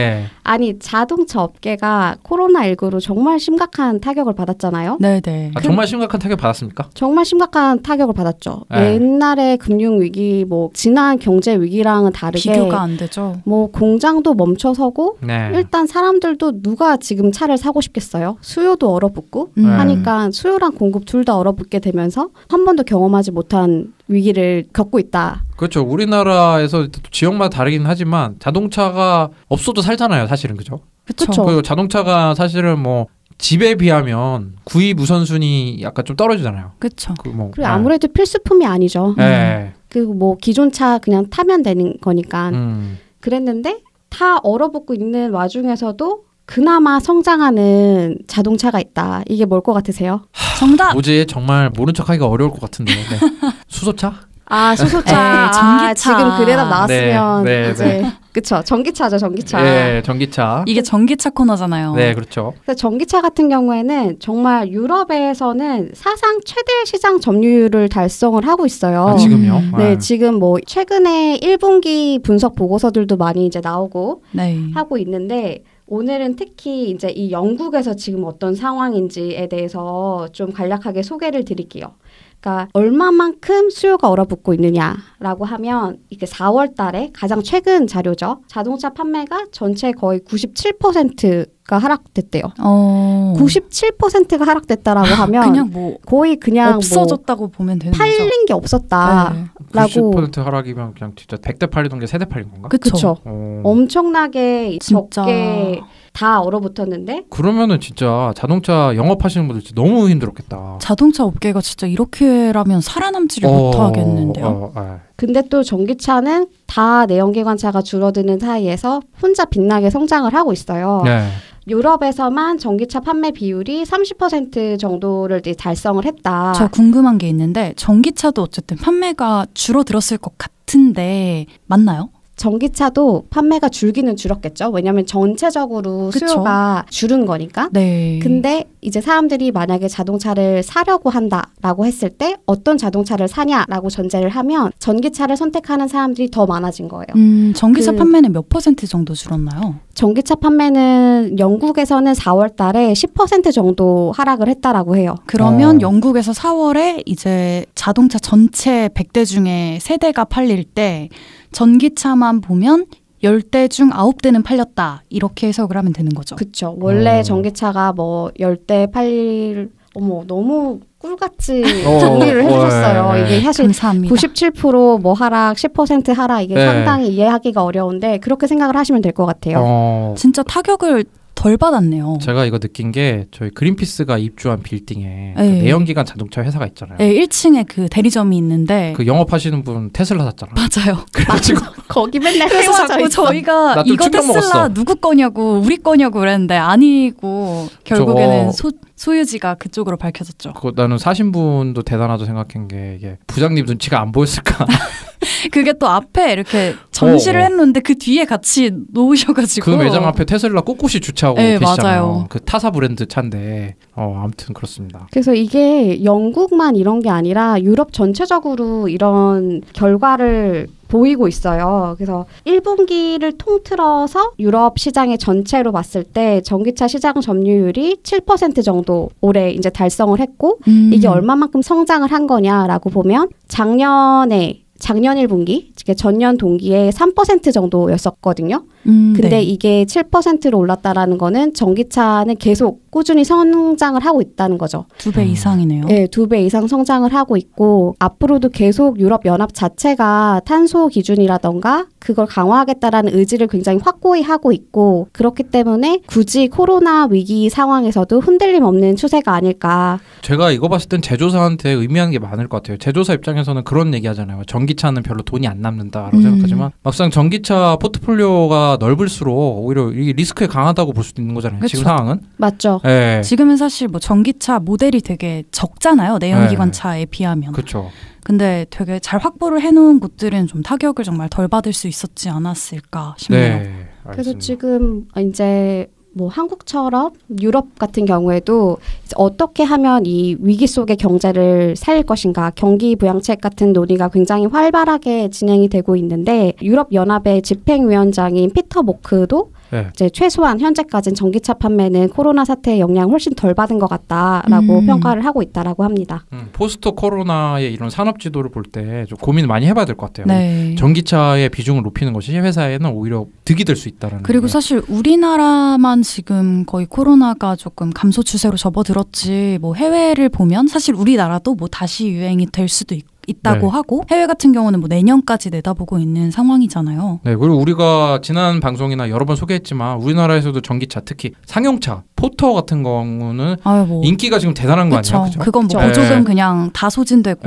S6: 아니 자동차 업계가 코로나19로 정말 심각한 타격을 받았잖아요.
S5: 네네.
S4: 정말 심각한 타격 받았습니까?
S6: 정말 심각한 타격을 받았죠. 옛날에 금융위기 지난 경제위기랑은 다르게
S5: 비교가 안 되죠.
S6: 공장도 멈춰서고 일단 사람들도 누가 지금 차를 사고 싶겠어요. 수요도 얼어붙고 하니까 수요랑 공급 둘 다 얼어붙게 되면서 한 번도 경험하지 못한 위기를 겪고 있다.
S4: 그렇죠. 우리나라에서 지역마다 다르긴 하지만 자동차가 없어도 살잖아요. 사실은 그죠?
S6: 그렇죠.
S4: 그리고 자동차가 사실은 뭐 집에 비하면 구입 우선순위 약간 좀 떨어지잖아요.
S5: 그렇죠.
S6: 그리고 아무래도 필수품이 아니죠. 그리고 뭐 기존 차 그냥 타면 되는 거니까. 그랬는데 다 얼어붙고 있는 와중에서도 그나마 성장하는 자동차가 있다. 이게 뭘 것 같으세요?
S5: 정답!
S4: 뭐지? 정말 모른 척하기가 어려울 것 같은데. 네. 수소차?
S6: 수소차.
S5: 전기차.
S6: 지금 그 대답 나왔으면
S4: 네.
S6: 그쵸. 전기차죠, 전기차.
S4: 네, 전기차.
S5: 이게 전기차 코너잖아요.
S4: 네, 그렇죠.
S6: 그래서 전기차 같은 경우에는 정말 유럽에서는 사상 최대 시장 점유율을 달성을 하고 있어요.
S4: 지금요?
S6: 네, 지금 뭐 최근에 1분기 분석 보고서들도 많이 이제 나오고 하고 있는데 오늘은 특히 이제 이 영국에서 지금 어떤 상황인지에 대해서 좀 간략하게 소개를 드릴게요. 그러니까 얼마만큼 수요가 얼어붙고 있느냐라고 하면 이게 4월 달에 가장 최근 자료죠. 자동차 판매가 전체 거의 97%가 하락됐대요. 97%가 하락됐다라고 하면
S5: 그냥 뭐
S6: 거의 그냥
S5: 없어졌다고 보면 되는
S6: 팔린
S5: 거죠.
S6: 게 없었다라고.
S4: 90% 하락이면 그냥 진짜 100대 팔리던 게 3대 팔린 건가?
S6: 그렇죠. 엄청나게
S5: 진짜.
S6: 적게 다 얼어붙었는데
S4: 그러면은 진짜 자동차 영업하시는 분들 진짜 너무 힘들었겠다.
S5: 자동차 업계가 진짜 이렇게라면 살아남지를 못하겠는데요.
S6: 근데 또 전기차는 다 내연기관차가 줄어드는 사이에서 혼자 빛나게 성장을 하고 있어요.
S4: 네.
S6: 유럽에서만 전기차 판매 비율이 30% 정도를 달성을 했다.
S5: 저 궁금한 게 있는데 전기차도 어쨌든 판매가 줄어들었을 것 같은데 맞나요?
S6: 전기차도 판매가 줄기는 줄었겠죠. 왜냐하면 전체적으로 수요가 줄은 거니까.
S5: 네.
S6: 근데 이제 사람들이 만약에 자동차를 사려고 한다라고 했을 때 어떤 자동차를 사냐라고 전제를 하면 전기차를 선택하는 사람들이 더 많아진 거예요.
S5: 전기차 판매는 몇 % 정도 줄었나요?
S6: 전기차 판매는 영국에서는 4월 달에 10% 정도 하락을 했다라고 해요.
S5: 그러면 영국에서 4월에 이제 자동차 전체 100대 중에 3대가 팔릴 때 전기차만 보면 10대 중 9대는 팔렸다. 이렇게 해석을 하면 되는 거죠.
S6: 그렇죠. 원래 전기차가 뭐 10대 팔릴 너무 꿀같이 정리를 해주셨어요. 이게 사실
S5: 감사합니다.
S6: 97% 뭐 하락, 10% 하락 이게 상당히 이해하기가 어려운데 그렇게 생각을 하시면 될 것 같아요.
S5: 진짜 타격을 덜 받았네요.
S4: 제가 이거 느낀 게 저희 그린피스가 입주한 빌딩에 그 내연기관 자동차 회사가 있잖아요.
S5: 네, 1층에 그 대리점이 있는데
S4: 그 영업하시는 분 테슬라 샀잖아요.
S5: 맞아요.
S4: 그래가지고
S6: 거기 맨날
S5: 그래서 자꾸 저희가 이거 테슬라 먹었어. 누구 거냐고 우리 거냐고 그랬는데 아니고 결국에는 소유지가 그쪽으로 밝혀졌죠.
S4: 나는 사신 분도 대단하다 생각한 게 이게 부장님 눈치가 안 보였을까.
S5: 그게 또 앞에 이렇게 전시를 했는데 그 뒤에 같이 놓으셔가지고
S4: 그 매장 앞에 테슬라 꼿꼿이 주차하고 계시잖아요.
S5: 맞아요.
S4: 그 타사 브랜드 차인데 아무튼 그렇습니다.
S6: 그래서 이게 영국만 이런 게 아니라 유럽 전체적으로 이런 결과를 보이고 있어요. 그래서 1분기를 통틀어서 유럽 시장의 전체로 봤을 때 전기차 시장 점유율이 7% 정도 올해 이제 달성을 했고 이게 얼마만큼 성장을 한 거냐라고 보면 작년 1분기, 즉 전년 동기에 3% 정도였었거든요. 근데 이게 7%로 올랐다라는 거는 전기차는 계속 꾸준히 성장을 하고 있다는 거죠.
S5: 2배 이상이네요.
S6: 네, 2배 이상 성장을 하고 있고 앞으로도 계속 유럽 연합 자체가 탄소 기준이라던가 그걸 강화하겠다라는 의지를 굉장히 확고히 하고 있고 그렇기 때문에 굳이 코로나 위기 상황에서도 흔들림 없는 추세가 아닐까.
S4: 제가 이거 봤을 땐 제조사한테 의미하는 게 많을 것 같아요. 제조사 입장에서는 그런 얘기 하잖아요. 전기차는 별로 돈이 안 남는다라고 생각하지만 막상 전기차 포트폴리오가 넓을수록 오히려 이게 리스크에 강하다고 볼 수도 있는 거잖아요.
S5: 그쵸.
S4: 지금 상황은.
S6: 맞죠.
S4: 네.
S5: 지금은 사실 뭐 전기차 모델이 되게 적잖아요. 내연기관차에 비하면.
S4: 그렇죠.
S5: 근데 되게 잘 확보를 해놓은 곳들은 좀 타격을 정말 덜 받을 수 있었지 않았을까 싶네요.
S4: 네,
S6: 그래서 지금 이제 뭐 한국처럼 유럽 같은 경우에도 어떻게 하면 이 위기 속의 경제를 살릴 것인가 경기 부양책 같은 논의가 굉장히 활발하게 진행이 되고 있는데 유럽 연합의 집행위원장인 피터 모크도 이제 최소한 현재까지는 전기차 판매는 코로나 사태의 영향을 훨씬 덜 받은 것 같다라고 평가를 하고 있다라고 합니다.
S4: 포스트 코로나의 이런 산업 지도를 볼 때 좀 고민을 많이 해봐야 될 것 같아요.
S5: 네.
S4: 전기차의 비중을 높이는 것이 회사에는 오히려 득이 될 수 있다라는.
S5: 그리고 사실 우리나라만 지금 거의 코로나가 조금 감소 추세로 접어들었지 뭐 해외를 보면 사실 우리나라도 뭐 다시 유행이 될 수도 있고 있다고 하고 해외 같은 경우는 뭐 내년까지 내다보고 있는 상황이잖아요.
S4: 네, 그리고 우리가 지난 방송이나 여러 번 소개했지만 우리나라에서도 전기차 특히 상용차 포터 같은 경우는 인기가 지금 대단한 거 아니에요? 그쵸?
S5: 그건 뭐 보조금 그냥 다 소진되고.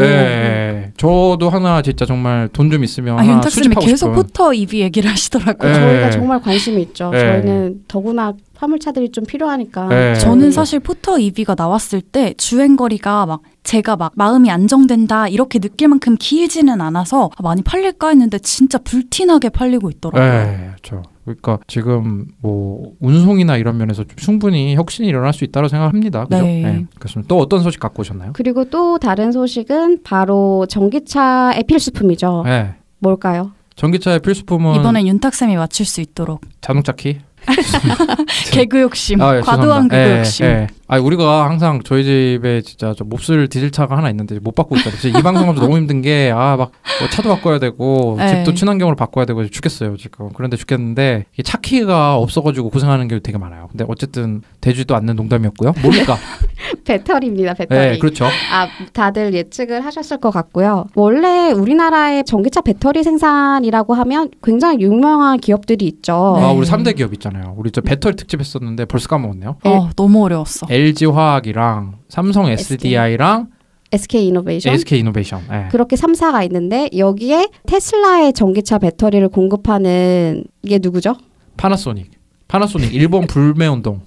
S4: 저도 하나 진짜 정말 돈 좀 있으면 하나
S5: 윤탁쌤이 계속 포터 EV 얘기를 하시더라고요.
S6: 저희가 정말 관심이 있죠. 저희는 더구나 화물차들이 좀 필요하니까.
S5: 저는 사실 포터 EV가 나왔을 때 주행거리가 막 제가 막 마음이 안정된다 이렇게 느낄 만큼 길지는 않아서 많이 팔릴까 했는데 진짜 불티나게 팔리고 있더라고요.
S4: 그렇죠. 그러니까 지금 뭐 운송이나 이런 면에서 좀 충분히 혁신이 일어날 수 있다고 생각합니다. 그죠? 네. 그렇습니다. 또 어떤 소식 갖고 오셨나요?
S6: 그리고 또 다른 소식은 바로 전기차의 필수품이죠. 네. 뭘까요?
S4: 전기차의 필수품은
S5: 이번엔 윤탁쌤이 맞출 수 있도록
S4: 자동차 키?
S5: 개그 욕심, 과도한 개그 욕심.
S4: 우리가 항상 저희 집에 진짜 저 몹쓸 디젤차가 하나 있는데 못 바꾸고 있잖아요. 진짜 이 방송하면서 너무 힘든 게 막 뭐 차도 바꿔야 되고 집도 친환경으로 바꿔야 되고 죽겠어요 지금. 그런데 죽겠는데 차 키가 없어가지고 고생하는 게 되게 많아요. 근데 어쨌든 되지도 않는 농담이었고요. 뭡니까?
S6: 배터리입니다. 배터리.
S4: 네, 그렇죠.
S6: 다들 예측을 하셨을 것 같고요. 원래 우리나라의 전기차 배터리 생산이라고 하면 굉장히 유명한 기업들이 있죠.
S4: 우리 3대 기업 있잖아요. 우리 저 배터리 특집 했었는데 벌써 까먹었네요.
S5: 너무 어려웠어.
S4: LG화학이랑 삼성 SDI랑
S6: SK 이노베이션.
S4: 네.
S6: 그렇게 3사가 있는데 여기에 테슬라의 전기차 배터리를 공급하는 게 누구죠?
S4: 파나소닉 일본 불매운동.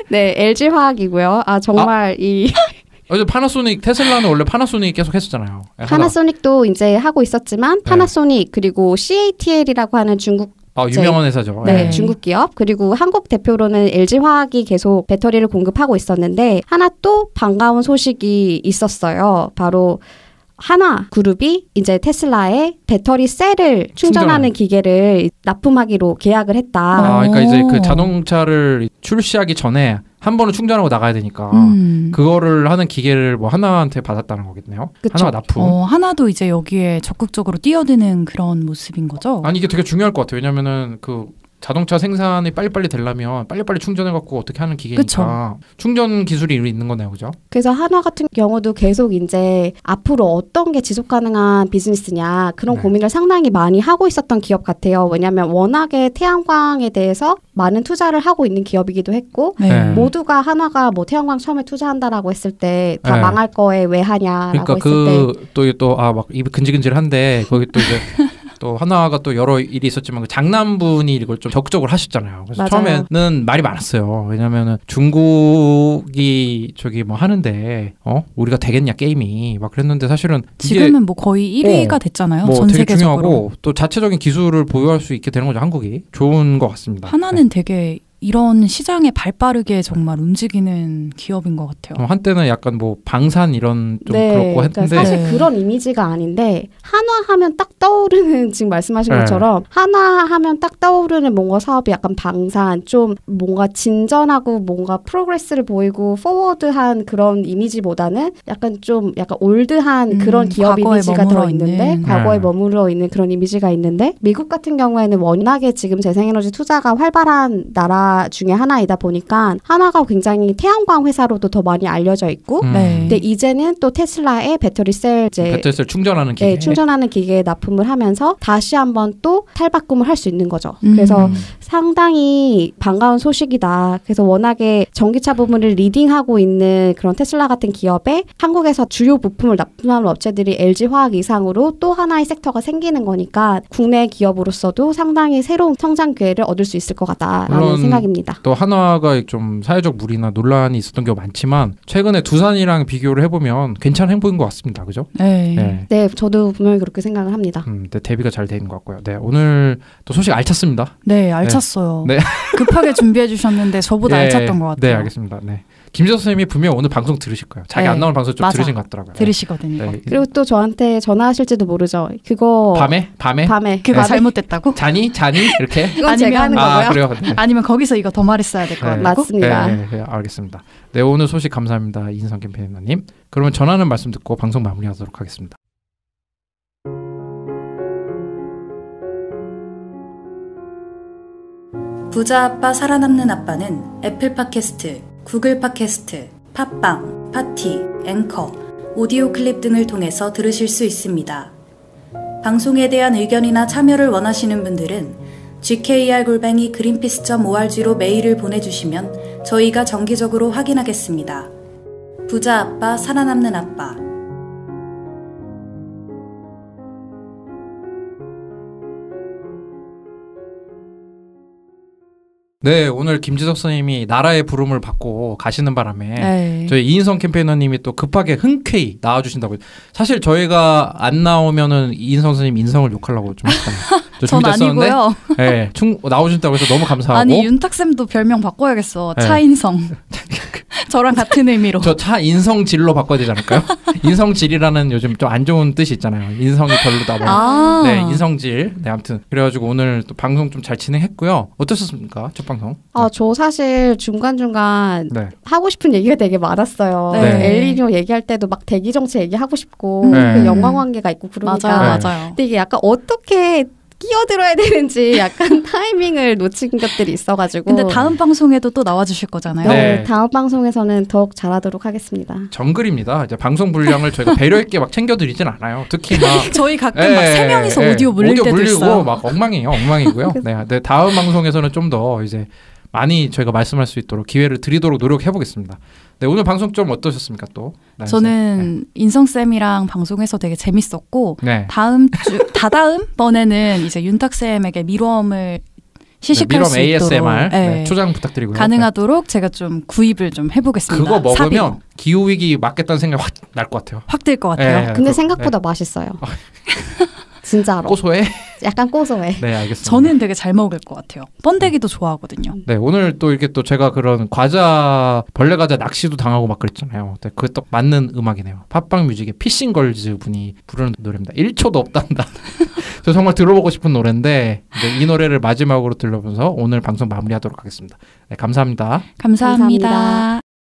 S6: 네, LG화학이고요. 정말
S4: 파나소닉 테슬라는 원래 파나소닉 계속 했었잖아요.
S6: 파나소닉도 이제 하고 있었지만 파나소닉 그리고 CATL이라고 하는 중국
S4: 유명한 회사죠.
S6: 네, 중국 기업. 그리고 한국 대표로는 LG화학이 계속 배터리를 공급하고 있었는데 하나 또 반가운 소식이 있었어요. 바로 한화그룹이 이제 테슬라의 배터리 셀을 충전하는 기계를 납품하기로 계약을 했다.
S4: 그러니까 이제 그 자동차를 출시하기 전에 한 번은 충전하고 나가야 되니까 그거를 하는 기계를 뭐 하나한테 받았다는 거겠네요. 그쵸? 하나가 납품.
S5: 하나도 이제 여기에 적극적으로 뛰어드는 그런 모습인 거죠.
S4: 이게 되게 중요할 것 같아요. 왜냐면은 그 자동차 생산이 빨리빨리 되려면 빨리빨리 충전해갖고 어떻게 하는 기계니까 그쵸. 충전 기술이 있는 거네요. 그죠?
S6: 그래서 한화 같은 경우도 계속 이제 앞으로 어떤 게 지속 가능한 비즈니스냐 그런 고민을 상당히 많이 하고 있었던 기업 같아요. 왜냐하면 워낙에 태양광에 대해서 많은 투자를 하고 있는 기업이기도 했고 모두가 한화가 뭐 태양광 처음에 투자한다라고 했을 때 다 망할 거에 왜 하냐라고 했을 때
S4: 또 막 입이 근질근질한데 거기 또 이제 또 한화가 또 여러 일이 있었지만 그 장남분이 이걸 좀 적극적으로 하셨잖아요. 그래서 맞아요. 처음에는 말이 많았어요. 왜냐면은 중국이 저기 뭐 하는데 우리가 되겠냐 게임이 막 그랬는데 사실은
S5: 지금은 뭐 거의 1위가 됐잖아요. 전
S4: 되게
S5: 세계적으로.
S4: 중요하고 또 자체적인 기술을 보유할 수 있게 되는 거죠. 한국이 좋은 것 같습니다.
S5: 하나는 되게 이런 시장에 발빠르게 정말 움직이는 기업인 것 같아요.
S4: 한때는 약간 뭐 방산 이런 좀 그렇고 했는데
S6: 그러니까 사실 그런 이미지가 아닌데 한화하면 딱 떠오르는 지금 말씀하신 것처럼 한화하면 딱 떠오르는 뭔가 사업이 약간 방산 좀 뭔가 진전하고 뭔가 프로그레스를 보이고 포워드한 그런 이미지보다는 약간 올드한 그런 기업 이미지가 들어있는데 과거에 머물러 있는 그런 이미지가 있는데 미국 같은 경우에는 워낙에 지금 재생에너지 투자가 활발한 나라 중에 하나이다 보니까 한화가 굉장히 태양광 회사로도 더 많이 알려져 있고 근데 이제는 또 테슬라의 배터리 셀
S4: 충전하는 기계
S6: 충전하는 기계에 납품을 하면서 다시 한번 또 탈바꿈을 할 수 있는 거죠. 그래서 상당히 반가운 소식이다. 그래서 워낙에 전기차 부분을 리딩하고 있는 그런 테슬라 같은 기업에 한국에서 주요 부품을 납품하는 업체들이 LG화학 이상으로 또 하나의 섹터가 생기는 거니까 국내 기업으로서도 상당히 새로운 성장 기회를 얻을 수 있을 것 같다라는 생각입니다.
S4: 또 한화가 좀 사회적 물이나 논란이 있었던 경우가 많지만 최근에 두산이랑 비교를 해보면 괜찮은 행보인 것 같습니다. 그죠?
S6: 네, 저도 분명히 그렇게 생각을 합니다.
S4: 네, 대비가 잘 되는 것 같고요. 네, 오늘 또 소식 알찼습니다.
S5: 네, 알찼어요. 네. 급하게 준비해 주셨는데 저보다 알찼던 것 같아요.
S4: 네, 알겠습니다. 네. 김지석 선생님이 분명 오늘 방송 들으실 거예요. 자기 안 나오는 방송 좀 들으신 것 같더라고요.
S5: 들으시거든요.
S6: 네. 그리고 또 저한테 전화하실지도 모르죠. 그거
S4: 밤에
S5: 그거 잘못됐다고?
S4: 자니 이렇게
S6: 이건 제가 하는 거고요.
S4: 그래요? 네.
S5: 아니면 거기서 이거 더 말했어야 될 것 같고.
S6: 맞습니다.
S4: 네, 알겠습니다. 네, 오늘 소식 감사합니다. 이인성 캠페이너님. 그러면 전하는 말씀 듣고 방송 마무리하도록 하겠습니다.
S2: 부자 아빠 살아남는 아빠는 애플 팟캐스트, 구글 팟캐스트, 팟빵, 파티, 앵커, 오디오 클립 등을 통해서 들으실 수 있습니다. 방송에 대한 의견이나 참여를 원하시는 분들은 gkr@greenpeace.org로 메일을 보내주시면 저희가 정기적으로 확인하겠습니다. 부자 아빠, 살아남는 아빠.
S4: 네, 오늘 김지석 선생님이 나라의 부름을 받고 가시는 바람에 저희 이인성 캠페이너님이 또 급하게 흔쾌히 나와주신다고. 사실 저희가 안 나오면은 이인성 선생님 인성을 욕하려고 좀 했잖아요.
S5: 전 아니고요.
S4: 네, 나오신다고 해서 너무 감사하고.
S5: 아니 윤탁쌤도 별명 바꿔야겠어. 네. 차인성. 저랑 같은 의미로.
S4: 저 차인성질로 바꿔야 되지 않을까요? 인성질이라는 요즘 좀 안 좋은 뜻이 있잖아요. 인성이 별로다. 네, 인성질. 네, 아무튼 그래가지고 오늘 또 방송 좀 잘 진행했고요. 어떠셨습니까? 첫 방송?
S6: 저 사실 중간중간 하고 싶은 얘기가 되게 많았어요. 엘니뇨 얘기할 때도 막 대기 정치 얘기하고 싶고 그 연관관계가 있고 그러니까.
S5: 맞아요.
S6: 근데 이게 약간 어떻게 끼어들어야 되는지 약간 타이밍을 놓친 것들이 있어가지고.
S5: 근데 다음 방송에도 또 나와주실 거잖아요.
S6: 네, 다음 방송에서는 더욱 잘하도록 하겠습니다.
S4: 정글입니다. 이제 방송 분량을 저희가 배려 있게 막 챙겨드리진 않아요. 특히 막
S5: 저희 가끔 막 3명이서 오디오 물릴 때도
S4: 물리고
S5: 있어요.
S4: 막 엉망이고요. 네, 다음 방송에서는 좀 더 이제 많이 저희가 말씀할 수 있도록 기회를 드리도록 노력해 보겠습니다. 네, 오늘 방송 좀 어떠셨습니까 또?
S5: 저는 인성쌤이랑 방송해서 되게 재밌었고 다다음 번에는 이제 윤탁쌤에게 밀웜을 시식할 수
S4: ASMR 있도록 초장 부탁드리고요.
S5: 가능하도록 제가 좀 구입을 좀 해보겠습니다.
S4: 그거 먹으면 기후위기 맞겠다는 생각이 확 날 것 같아요.
S5: 확 들 것 같아요.
S6: 근데 생각보다 맛있어요. 진짜로.
S4: 고소해?
S6: 약간 고소해.
S4: 네, 알겠습니다.
S5: 저는 되게 잘 먹을 것 같아요. 번데기도 좋아하거든요.
S4: 네, 오늘 또 이렇게 또 제가 그런 벌레 과자 낚시도 당하고 막 그랬잖아요. 네, 그게 딱 맞는 음악이네요. 팟빵 뮤직의 피싱걸즈 분이 부르는 노래입니다. 1초도 없단다. 저 정말 들어보고 싶은 노래인데 이 노래를 마지막으로 들려보면서 오늘 방송 마무리하도록 하겠습니다. 네, 감사합니다.
S5: 감사합니다.